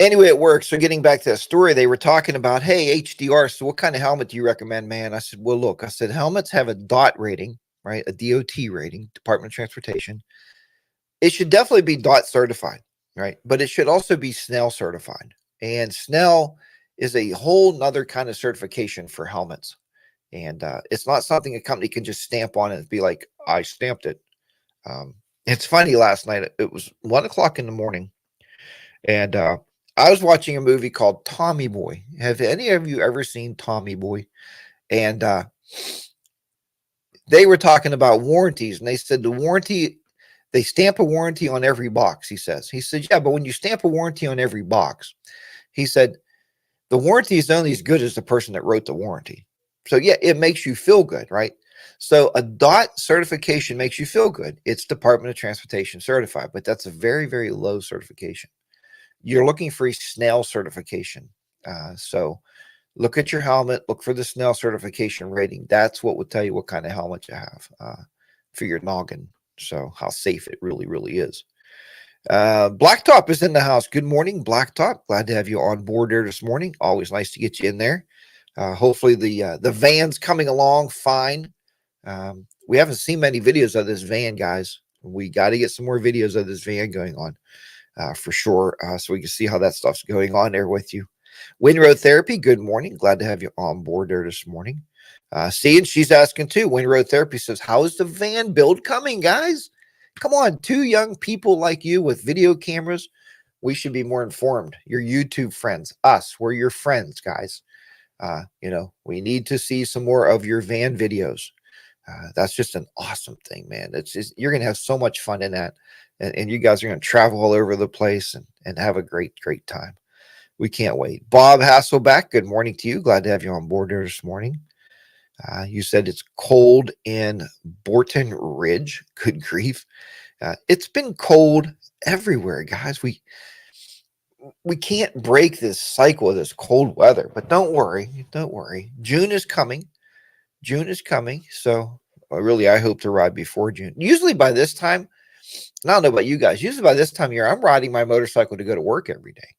Anyway, it works. So getting back to that story, they were talking about, hey, HDR, so what kind of helmet do you recommend, man? I said, well, look, I said, helmets have a DOT rating, right? A DOT rating, Department of Transportation. It should definitely be DOT certified, right? But it should also be Snell certified. And Snell is a whole nother kind of certification for helmets. And it's not something a company can just stamp on and be like, I stamped it. It's funny, last night, it was 1 o'clock in the morning. And I was watching a movie called Tommy Boy. Have any of you ever seen Tommy Boy? And they were talking about warranties. And they said the warranty, they stamp a warranty on every box, he says. He said, yeah, but when you stamp a warranty on every box, he said, the warranty is only as good as the person that wrote the warranty. So, yeah, it makes you feel good, right? So a DOT certification makes you feel good. It's Department of Transportation certified, but that's a very, very low certification. You're looking for a Snell certification. So look at your helmet, look for the Snell certification rating. That's what will tell you what kind of helmet you have for your noggin. So how safe it really, really is. Blacktop is in the house. Good morning, Blacktop. Glad to have you on board there this morning. Always nice to get you in there. Hopefully the van's coming along fine. We haven't seen many videos of this van, guys. We got to get some more videos of this van going on for sure, so we can see how that stuff's going on there with you. Windroad Therapy, good morning. Glad to have you on board there this morning. See, and she's asking too. Windroad Therapy says, how is the van build coming, guys? Come on, two young people like you with video cameras. We should be more informed. Your YouTube friends, us, we're your friends, guys. We need to see some more of your van videos. That's just an awesome thing, man. You're going to have so much fun in that. And you guys are going to travel all over the place and have a great, great time. We can't wait. Bob Hasselback, good morning to you. Glad to have you on board there this morning. You said it's cold in Borton Ridge. Good grief. It's been cold everywhere, guys. We can't break this cycle of this cold weather, but don't worry. Don't worry. June is coming. So I hope to ride before June. Usually by this time, I don't know about you guys. Usually by this time of year, I'm riding my motorcycle to go to work every day.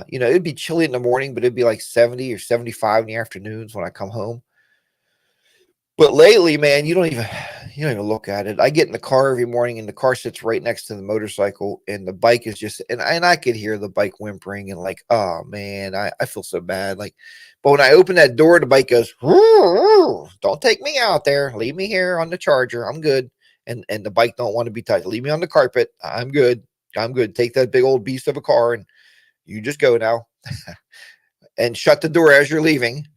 It'd be chilly in the morning, but it'd be like 70 or 75 in the afternoons when I come home. But lately, man, you don't even look at it. I get in the car every morning and the car sits right next to the motorcycle and the bike is just, and I could hear the bike whimpering and like, oh man, I feel so bad. Like, but when I open that door, the bike goes, don't take me out there. Leave me here on the charger. I'm good. And the bike don't want to be touched. Leave me on the carpet. I'm good. Take that big old beast of a car and you just go now and shut the door as you're leaving.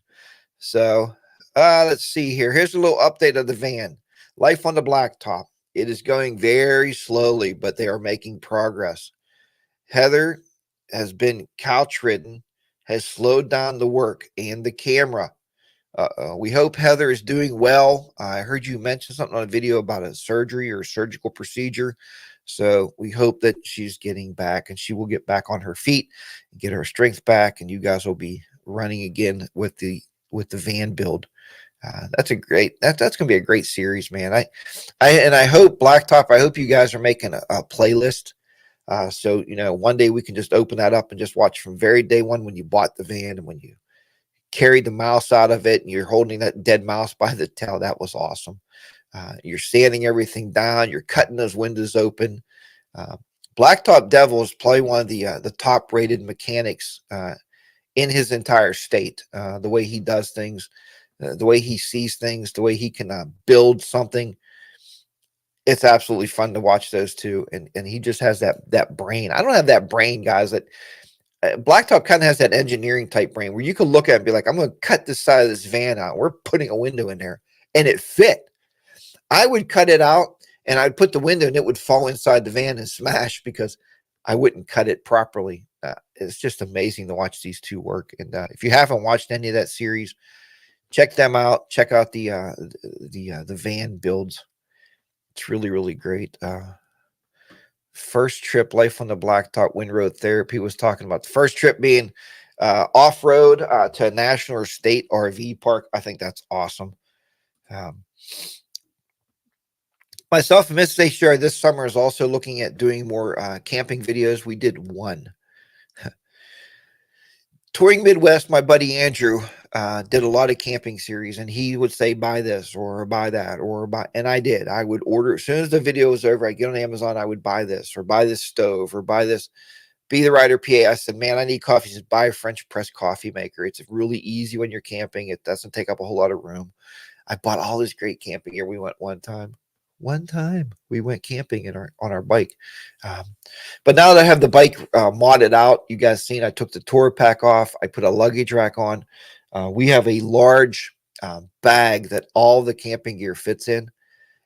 So let's see here. Here's a little update of the van. Life on the Blacktop. It is going very slowly, but they are making progress. Heather has been couch ridden, has slowed down the work and the camera. We hope Heather is doing well. I heard you mention something on a video about a surgery or surgical procedure. So we hope that she's getting back and she will get back on her feet and get her strength back. And you guys will be running again with the van build. That's going to be a great series, man. I hope Blacktop, I hope you guys are making a playlist. So, one day we can just open that up and just watch from very day one when you bought the van and when you carried the mouse out of it and you're holding that dead mouse by the tail. That was awesome. You're sanding everything down. You're cutting those windows open. Blacktop Devil is probably one of the top rated mechanics in his entire state. The way he does things, the way he sees things, the way he can build something. It's absolutely fun to watch those two. And he just has that brain. I don't have that brain, guys. That Blacktop kind of has that engineering type brain where you can look at it and be like, I'm going to cut this side of this van out. We're putting a window in there. And it fit. I would cut it out and I'd put the window and it would fall inside the van and smash because I wouldn't cut it properly. It's just amazing to watch these two work. And if you haven't watched any of that series, check them out. Check out the van builds. It's really, really great. First trip, life on the blacktop, wind road therapy was talking about the first trip being off-road to a national or state RV park. I think that's awesome. Myself and Mrs. HDR this summer is also looking at doing more camping videos. We did one. Touring Midwest, my buddy Andrew did a lot of camping series, and he would say, buy this or buy that or buy, and I did. I would order as soon as the video was over. I get on Amazon, I would buy this or buy this stove or buy this Be the Rider PA. I said, man, I need coffee. He said, buy a French press coffee maker. It's really easy when you're camping. It doesn't take up a whole lot of room. I bought all this great camping gear. We went one time we went camping on our bike. But now that I have the bike modded out, you guys seen, I took the tour pack off. I put a luggage rack on. We have a large bag that all the camping gear fits in,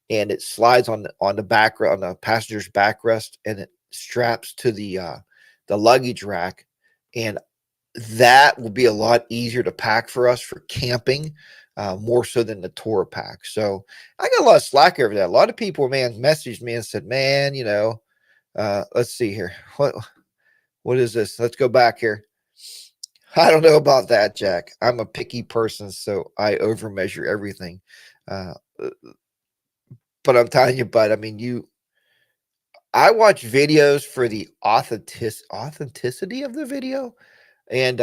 and it slides on the back, on the passenger's backrest, and it straps to the luggage rack. And that will be a lot easier to pack for us for camping. More so than the tour pack. So I got a lot of slack over that. A lot of people, man, messaged me and said, man, let's see here. What is this? Let's go back here. I don't know about that, Jack. I'm a picky person, so I overmeasure everything. But I'm telling you, bud, I mean, I watch videos for the authenticity of the video. And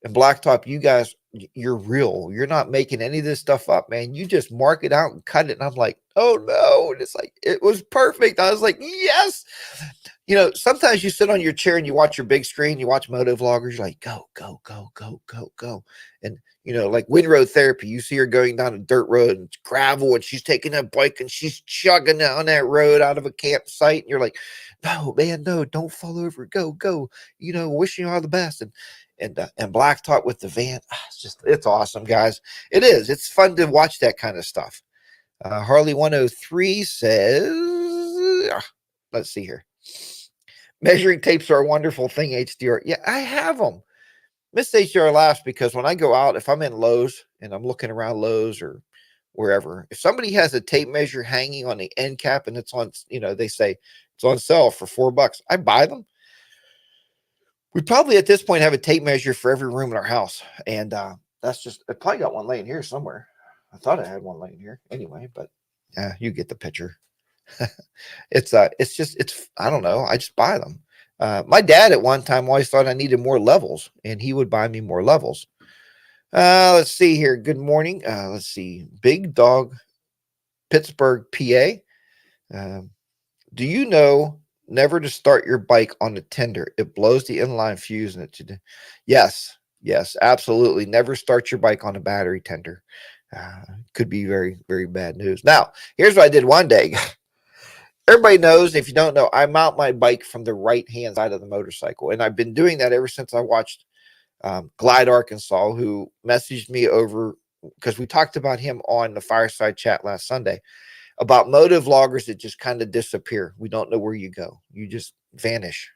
Blacktop, you guys, you're real. You're not making any of this stuff up, man. You just mark it out and cut it. And I'm like, oh no. And it's like, it was perfect. I was like, yes. Sometimes you sit on your chair and you watch your big screen, you watch moto vloggers, you're like, go, go, go, go, go, go. And, like wind road therapy, you see her going down a dirt road and it's gravel, and she's taking that bike and she's chugging down that road out of a campsite. And you're like, no, man, no, don't fall over. Go, go. Wishing you all the best. And Blacktop with the van. It's awesome, guys. It is. It's fun to watch that kind of stuff. Harley 103 says, let's see here. Measuring tapes are a wonderful thing, HDR. Yeah, I have them. Miss HDR laughs because when I go out, if I'm in Lowe's and I'm looking around Lowe's or wherever, if somebody has a tape measure hanging on the end cap and it's on, they say it's on sale for $4, I buy them. We probably at this point have a tape measure for every room in our house. And that's just, I probably got one laying here somewhere. I thought I had one laying here anyway, but you get the picture. It's I don't know. I just buy them. My dad at one time always thought I needed more levels, and he would buy me more levels. Let's see here. Good morning. Let's see. Big Dog, Pittsburgh, PA. Do you know never to start your bike on the tender? It blows the inline fuse in it. Yes, absolutely. Never start your bike on a battery tender. Could be very, very bad news. Now, here's what I did one day. Everybody knows, if you don't know, I mount my bike from the right-hand side of the motorcycle. And I've been doing that ever since I watched Glide Arkansas, who messaged me over, because we talked about him on the Fireside Chat last Sunday, about moto vloggers that just kind of disappear. We don't know where you go. You just vanish.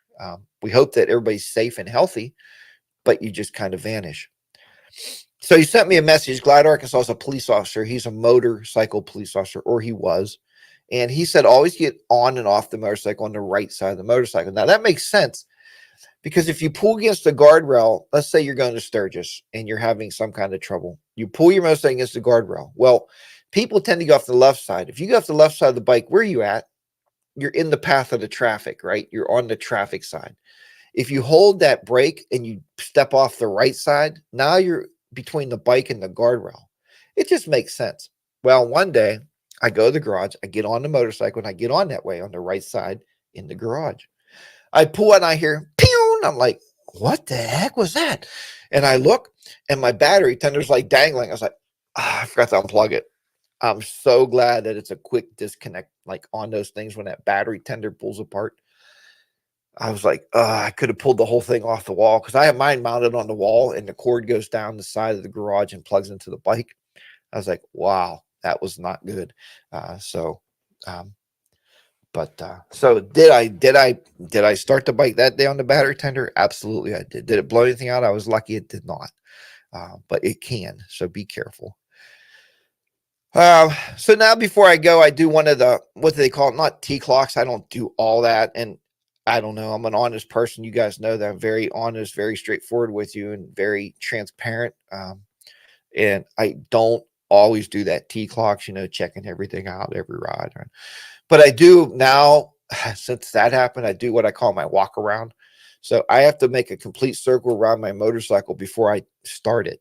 We hope that everybody's safe and healthy, but you just kind of vanish. So he sent me a message. Glide Arkansas is a police officer. He's a motorcycle police officer, or he was. And he said, always get on and off the motorcycle on the right side of the motorcycle. Now, that makes sense, because if you pull against the guardrail, let's say you're going to Sturgis and you're having some kind of trouble. You pull your motorcycle against the guardrail. Well, people tend to go off the left side. If you go off the left side of the bike, where are you at? You're in the path of the traffic, right? You're on the traffic side. If you hold that brake and you step off the right side, now you're between the bike and the guardrail. It just makes sense. Well, one day I go to the garage, I get on the motorcycle, and I get on that way on the right side in the garage. I pull and I hear, pew! I'm like, what the heck was that? And I look, and my battery tender's like dangling. I was like, I forgot to unplug it. I'm so glad that it's a quick disconnect, like on those things when that battery tender pulls apart. I was like, I could have pulled the whole thing off the wall, because I have mine mounted on the wall and the cord goes down the side of the garage and plugs into the bike. I was like, wow, that was not good. But so did I start the bike that day on the battery tender? Absolutely, I did. Did it blow anything out? I was lucky it did not, but it can. So be careful. So now before I go, I do one of the, what do they call it? Not T clocks. I don't do all that, and I don't know. I'm an honest person. You guys know that I'm very honest, very straightforward with you, and very transparent. And I don't always do that T clocks, checking everything out every ride. But I do now, since that happened, I do what I call my walk around. So I have to make a complete circle around my motorcycle before I start it.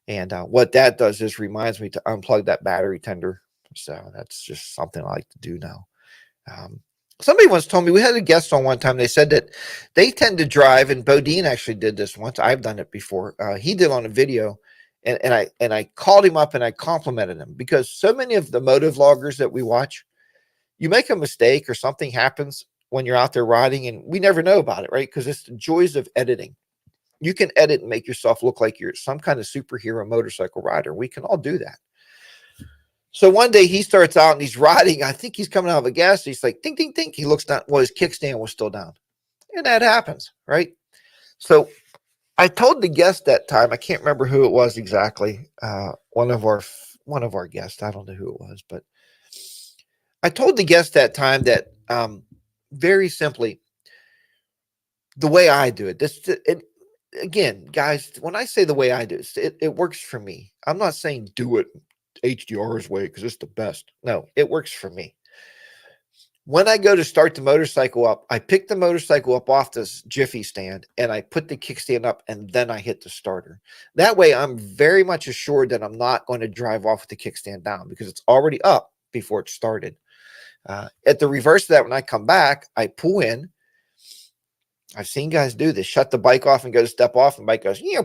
And what that does is reminds me to unplug that battery tender. So that's just something I like to do now. Somebody once told me, we had a guest on one time. They said that they tend to drive, and Bodine actually did this once. I've done it before. He did on a video, and I called him up and I complimented him, because so many of the moto vloggers that we watch, you make a mistake or something happens when you're out there riding, and we never know about it, right? Because it's the joys of editing. You can edit and make yourself look like you're some kind of superhero motorcycle rider. We can all do that. So one day he starts out and he's riding. I think he's coming out of a gas. He's like, ding, ding, ding. He looks down. Well, his kickstand was still down. And that happens, right? So I told the guest that time, I can't remember who it was exactly. One of our guests. I don't know who it was, but I told the guest that time that very simply, the way I do it, again, guys, when I say the way I do it, it works for me. I'm not saying do it HDR's way because it's the best. No, it works for me. When I go to start the motorcycle up, I pick the motorcycle up off this Jiffy stand and I put the kickstand up, and then I hit the starter. That way I'm very much assured that I'm not going to drive off with the kickstand down, because it's already up before it started. At the reverse of that, when I come back, I pull in. I've seen guys do this, shut the bike off and go to step off, and the bike goes, yeah.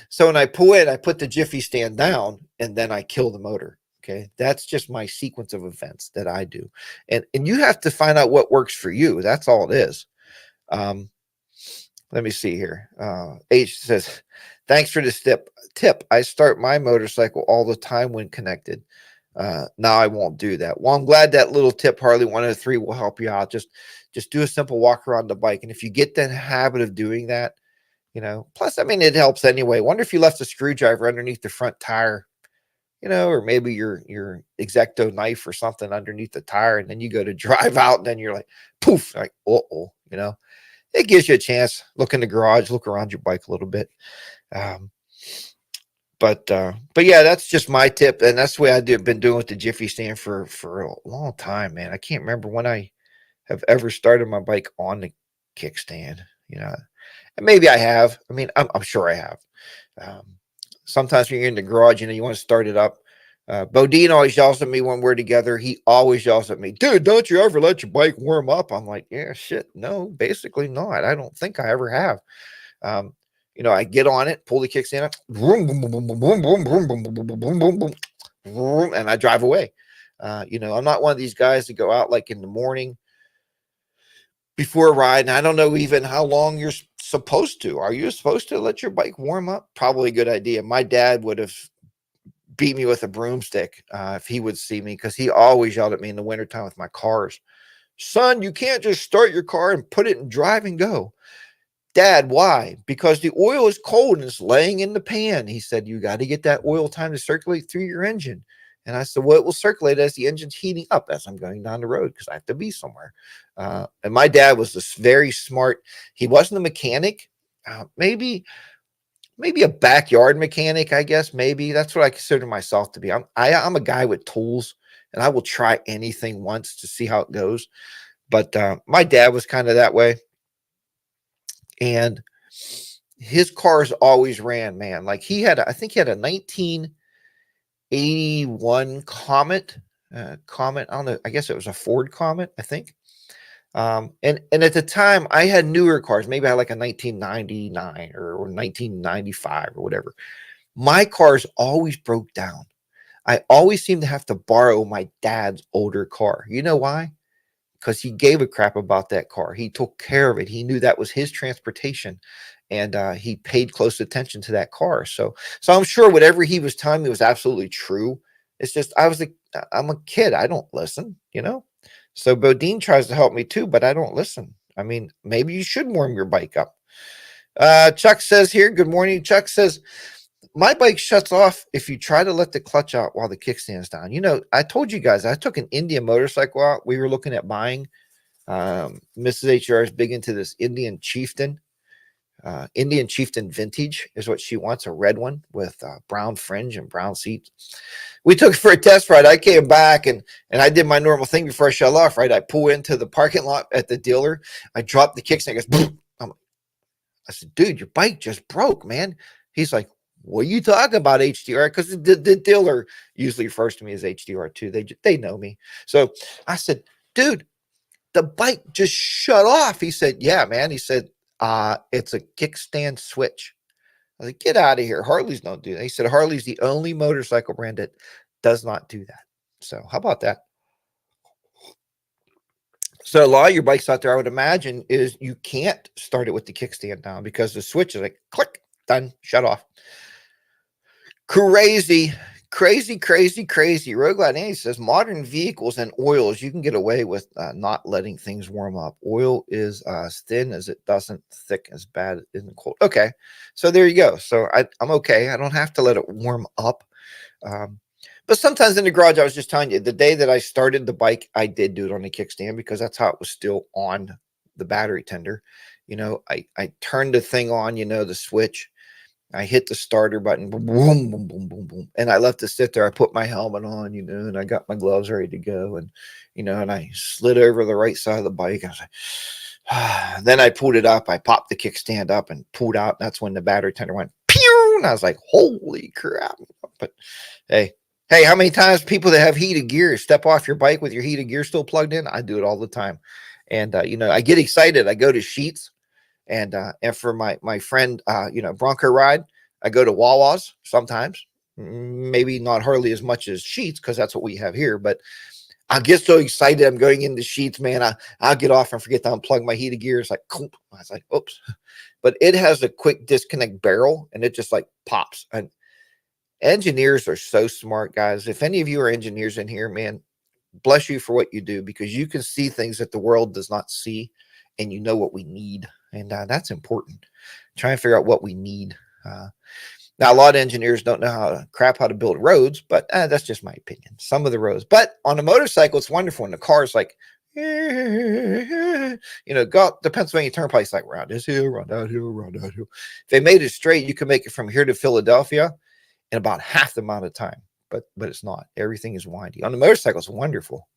So when I pull in, I put the Jiffy stand down and then I kill the motor. Okay. That's just my sequence of events that I do. And you have to find out what works for you. That's all it is. Let me see here. H says, thanks for this tip. I start my motorcycle all the time when connected. Now I won't do that. Well, I'm glad that little tip, Harley 103, will help you out. Just do a simple walk around the bike. And if you get the habit of doing that, plus, I mean, it helps anyway. Wonder if you left a screwdriver underneath the front tire, or maybe your X-Acto knife or something underneath the tire, and then you go to drive out, and then you're like, poof, like, it gives you a chance. Look in the garage, look around your bike a little bit. But yeah, that's just my tip, and that's the way been doing with the Jiffy stand for a long time, man. I can't remember when I have ever started my bike on the kickstand, and maybe I have. I mean, I'm sure I have. Sometimes when you're in the garage, you want to start it up. Bodine always yells at me when we're together. He always yells at me, dude, don't you ever let your bike warm up? I'm like, yeah, shit, no, basically not. I don't think I ever have. I get on it, pull the kickstand up, boom, boom, boom, boom, boom, boom, boom, boom, boom, boom, boom, boom, boom, boom, and I drive away. I'm not one of these guys that go out like in the morning before a ride, and I don't know even how long you're supposed to. Are you supposed to let your bike warm up? Probably a good idea. My dad would have beat me with a broomstick if he would see me, because he always yelled at me in the wintertime with my cars. Son, you can't just start your car and put it in drive and go. Dad, why? Because the oil is cold and it's laying in the pan. He said, you got to get that oil time to circulate through your engine. And I said, well, it will circulate as the engine's heating up as I'm going down the road, because I have to be somewhere. And my dad was this very smart. He wasn't a mechanic, maybe a backyard mechanic, I guess. Maybe that's what I consider myself to be. I'm a guy with tools, and I will try anything once to see how it goes. But my dad was kind of that way. And his cars always ran, man. Like I think he had a 1981 Comet. I don't know. I guess it was a Ford Comet, I think. And at the time, I had newer cars. Maybe I had like a 1999 or 1995 or whatever. My cars always broke down. I always seemed to have to borrow my dad's older car. You know why? Because he gave a crap about that car. He took care of it. He knew that was his transportation, and he paid close attention to that car. So I'm sure whatever he was telling me was absolutely true. It's just I'm a kid. I don't listen, So Bodine tries to help me too, but I don't listen. I mean, maybe you should warm your bike up. Chuck says here, good morning. Chuck says, my bike shuts off if you try to let the clutch out while the kickstand's down. You know, I told you guys, I took an Indian motorcycle out. We were looking at buying. Mrs. HR is big into this Indian Chieftain. Indian Chieftain Vintage is what she wants, a red one with brown fringe and brown seats. We took it for a test ride. I came back and I did my normal thing before I shut off, right? I pull into the parking lot at the dealer. I dropped the kickstand. Goes, boom. I said, dude, your bike just broke, man. He's like, what are you talking about, HDR? Because the dealer usually refers to me as HDR too. They know me. So I said, dude, the bike just shut off. He said, yeah, man. He said, it's a kickstand switch. I was like, get out of here. Harleys don't do that. He said, Harley's the only motorcycle brand that does not do that. So how about that? So a lot of your bikes out there, I would imagine, is you can't start it with the kickstand down because the switch is like, click, done, shut off. Crazy. Rogue Andy says, modern vehicles and oils, you can get away with not letting things warm up. Oil is as thin as it doesn't, thick as bad in the cold. Okay, so there you go. So I'm okay. I don't have to let it warm up. But sometimes in the garage, I was just telling you, the day that I started the bike, I did do it on the kickstand because that's how it was still on the battery tender. You know, I turned the thing on, you know, the switch. I hit the starter button, boom, boom, boom, boom, boom, boom. And I left it sit there. I put my helmet on, you know, and I got my gloves ready to go. And, you know, and I slid over the right side of the bike. I was like, then I pulled it up. I popped the kickstand up and pulled out. And that's when the battery tender went, pew! And I was like, holy crap. But hey, how many times people that have heated gear step off your bike with your heated gear still plugged in? I do it all the time. And, you know, I get excited. I go to Sheets. And for my friend, you know, Bronco ride, I go to Wawa's sometimes. Maybe not Harley as much as Sheets because that's what we have here. But I get so excited. I'm going into Sheets, man. I'll get off and forget to unplug my heated gear. It's like, I was like, oops. But it has a quick disconnect barrel, and it just like pops. And engineers are so smart, guys. If any of you are engineers in here, man, bless you for what you do because you can see things that the world does not see, and you know what we need. And that's important. Try and figure out what we need. Now, a lot of engineers don't know how to build roads, but that's just my opinion. Some of the roads. But on a motorcycle, it's wonderful. And the car is like, you know, go up the Pennsylvania Turnpike, it's like, round this hill, round that hill, round that hill. If they made it straight, you can make it from here to Philadelphia in about half the amount of time. But it's not. Everything is windy. On the motorcycle, it's wonderful.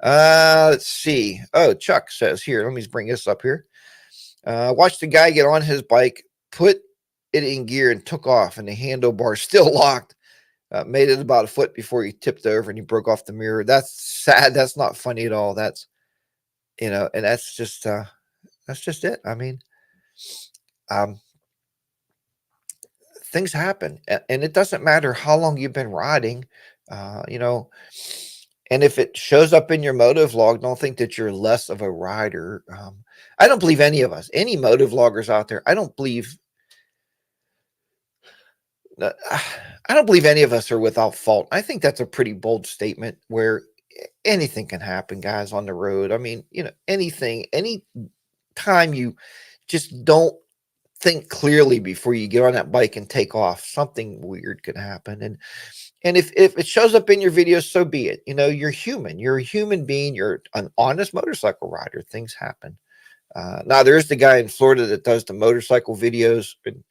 Let's see. Oh, Chuck says here, let me bring this up here. Watched the guy get on his bike, put it in gear, and took off, and the handlebar still locked. Made it about a foot before he tipped over and he broke off the mirror. That's sad. That's not funny at all. That's, you know, and that's just it. I mean, things happen, and it doesn't matter how long you've been riding, you know. And if it shows up in your motive log, don't think that you're less of a rider. I don't believe any of us, any motive loggers out there, I don't believe any of us are without fault. I think that's a pretty bold statement where anything can happen, guys, on the road. I mean, you know, anything, any time you just don't think clearly before you get on that bike and take off, something weird can happen. And if it shows up in your video, so be it. You know, you're human. You're a human being. You're an honest motorcycle rider. Things happen. Now, there's the guy in Florida that does the motorcycle videos. And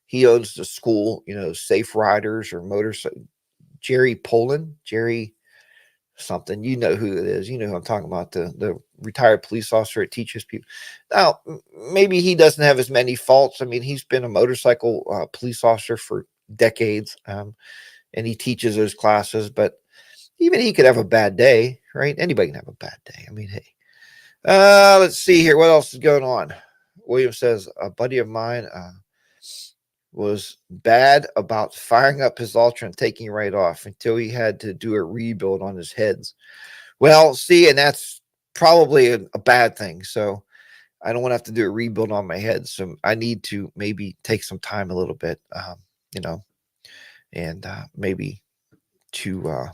he owns the school, you know, Safe Riders or Motorcycle. Jerry Poland, Jerry something. You know who it is. You know who I'm talking about, the retired police officer that teaches people. Now, maybe he doesn't have as many faults. I mean, he's been a motorcycle police officer for decades. And he teaches those classes, but even he could have a bad day, right? Anybody can have a bad day. I mean, hey, let's see here. What else is going on? William says, a buddy of mine was bad about firing up his Ultra and taking right off until he had to do a rebuild on his heads. Well, see, and that's probably a bad thing. So I don't want to have to do a rebuild on my head. So I need to maybe take some time a little bit, you know, and maybe to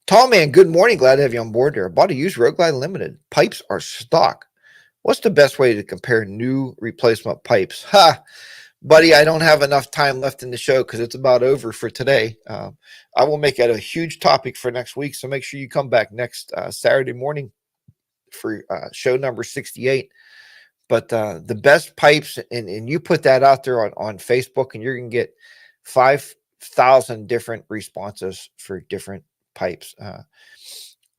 Tall man, good morning. Glad to have you on board there. Bought a used Road Glide Limited. Pipes are stock. What's the best way to compare new replacement pipes? Ha, buddy, I don't have enough time left in the show because it's about over for today. I will make it a huge topic for next week, so make sure you come back next Saturday morning for show number 68. But the best pipes, and you put that out there on Facebook, and you're going to get 5,000 different responses for different pipes.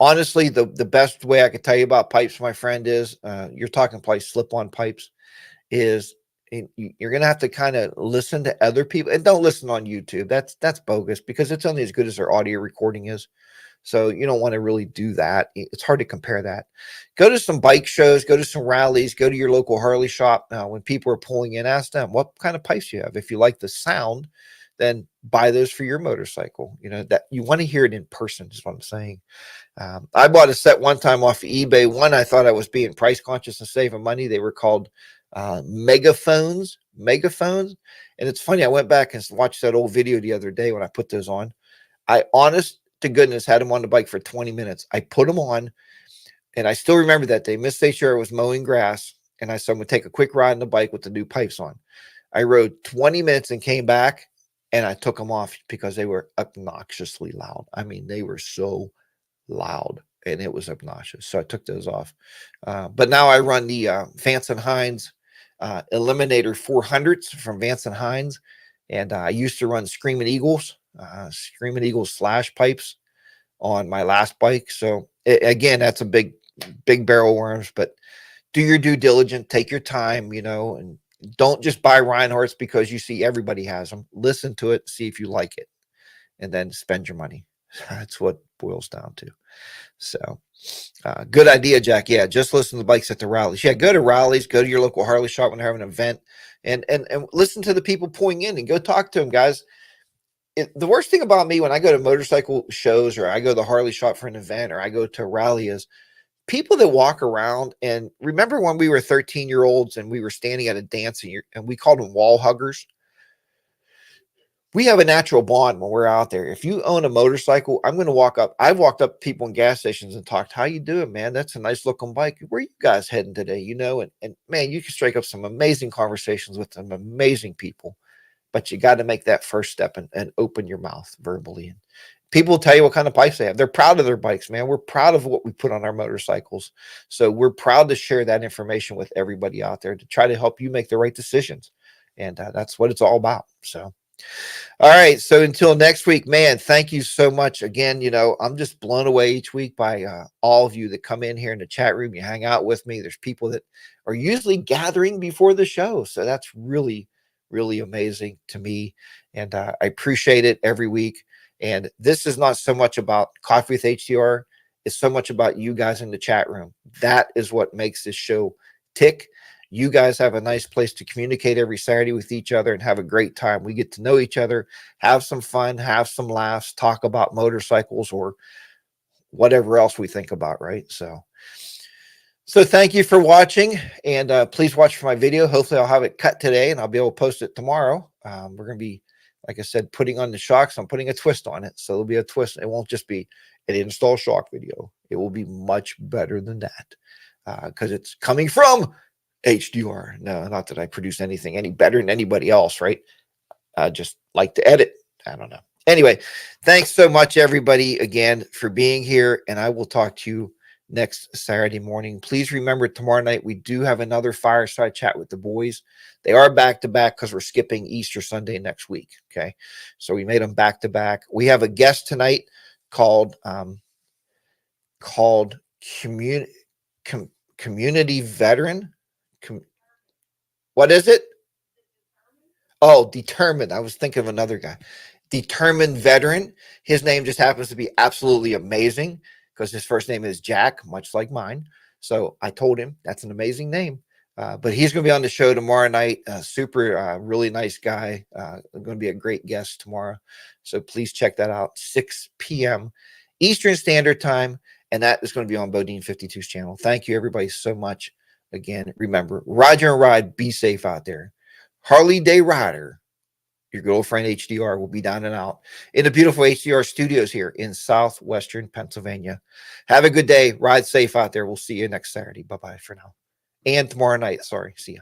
Honestly, the best way I could tell you about pipes, my friend, is you're talking probably slip-on pipes, is you're going to have to kind of listen to other people, and don't listen on YouTube. That's bogus, because it's only as good as their audio recording is. So you don't want to really do that. It's hard to compare that. Go to some bike shows, go to some rallies, go to your local Harley shop. When people are pulling in, ask them what kind of pipes you have. If you like the sound, then buy those for your motorcycle. You know, that you want to hear it in person is what I'm saying. I bought a set one time off of eBay. One, I thought I was being price conscious and saving money. They were called megaphones. And it's funny, I went back and watched that old video the other day when I put those on. I honest to goodness had them on the bike for 20 minutes. I put them on, and I still remember that day. Miss Station was mowing grass, and I said, I'm going to take a quick ride on the bike with the new pipes on. I rode 20 minutes and came back, and I took them off because they were obnoxiously loud. I mean, they were so loud, and it was obnoxious. So I took those off. But now I run the Vance and Hines Eliminator 400s from Vance and Hines, and I used to run Screaming Eagles slash pipes on my last bike. So again, that's a big barrel worms, but do your due diligence, take your time, and don't just buy Reinhardt's because you see everybody has them. Listen to it, see if you like it, and then spend your money. That's what it boils down to. So good idea, Jack. Yeah, just listen to the bikes at the rallies. Yeah, go to rallies, go to your local Harley shop when they're having an event, and listen to the people pulling in and go talk to them, guys. The worst thing about me when I go to motorcycle shows, or I go to the Harley shop for an event, or I go to a rally, is people that walk around. And remember when we were 13-year-olds and we were standing at a dance, and we called them wall huggers? We have a natural bond when we're out there. If you own a motorcycle, I'm going to walk up. I've walked up to people in gas stations and talked, how you doing, man? That's a nice looking bike. Where are you guys heading today? And man, you can strike up some amazing conversations with some amazing people. But you got to make that first step and open your mouth verbally. And people will tell you what kind of bikes they have. They're proud of their bikes, man. We're proud of what we put on our motorcycles. So we're proud to share that information with everybody out there to try to help you make the right decisions. And that's what it's all about. So, all right. So until next week, man, thank you so much. Again, I'm just blown away each week by all of you that come in here in the chat room. You hang out with me. There's people that are usually gathering before the show. So that's really amazing to me, and I appreciate it every week. And this is not so much about Coffee with HDR, it's so much about you guys in the chat room. That is what makes this show tick. You guys have a nice place to communicate every Saturday with each other and have a great time. We get to know each other, have some fun, have some laughs, talk about motorcycles or whatever else we think about, right? So thank you for watching, and please watch for my video. Hopefully I'll have it cut today, and I'll be able to post it tomorrow. We're going to be, like I said, putting on the shocks. I'm putting a twist on it, so there'll be a twist. It won't just be an install shock video. It will be much better than that because it's coming from HDR. No, not that I produce anything any better than anybody else, right? I just like to edit. I don't know. Anyway, thanks so much, everybody, again, for being here, and I will talk to you next Saturday morning. Please remember, tomorrow night we do have another fireside chat with the boys. They are back to back because we're skipping Easter Sunday next week. Okay, so we made them back to back. We have a guest tonight called community veteran. What is it? Oh, determined. I was thinking of another guy. Determined veteran. His name just happens to be absolutely amazing because his first name is Jack, much like mine. So I told him that's an amazing name. But he's going to be on the show tomorrow night. Super, really nice guy. Going to be a great guest tomorrow. So please check that out. 6 p.m. Eastern Standard Time. And that is going to be on Bodine 52's channel. Thank you, everybody, so much. Again, remember, Roger and Ride, be safe out there. HarleyDayRider your good old friend HDR will be down and out in the beautiful HDR studios here in southwestern Pennsylvania. Have a good day. Ride safe out there. We'll see you next Saturday. Bye-bye for now. And tomorrow night. Sorry. See ya.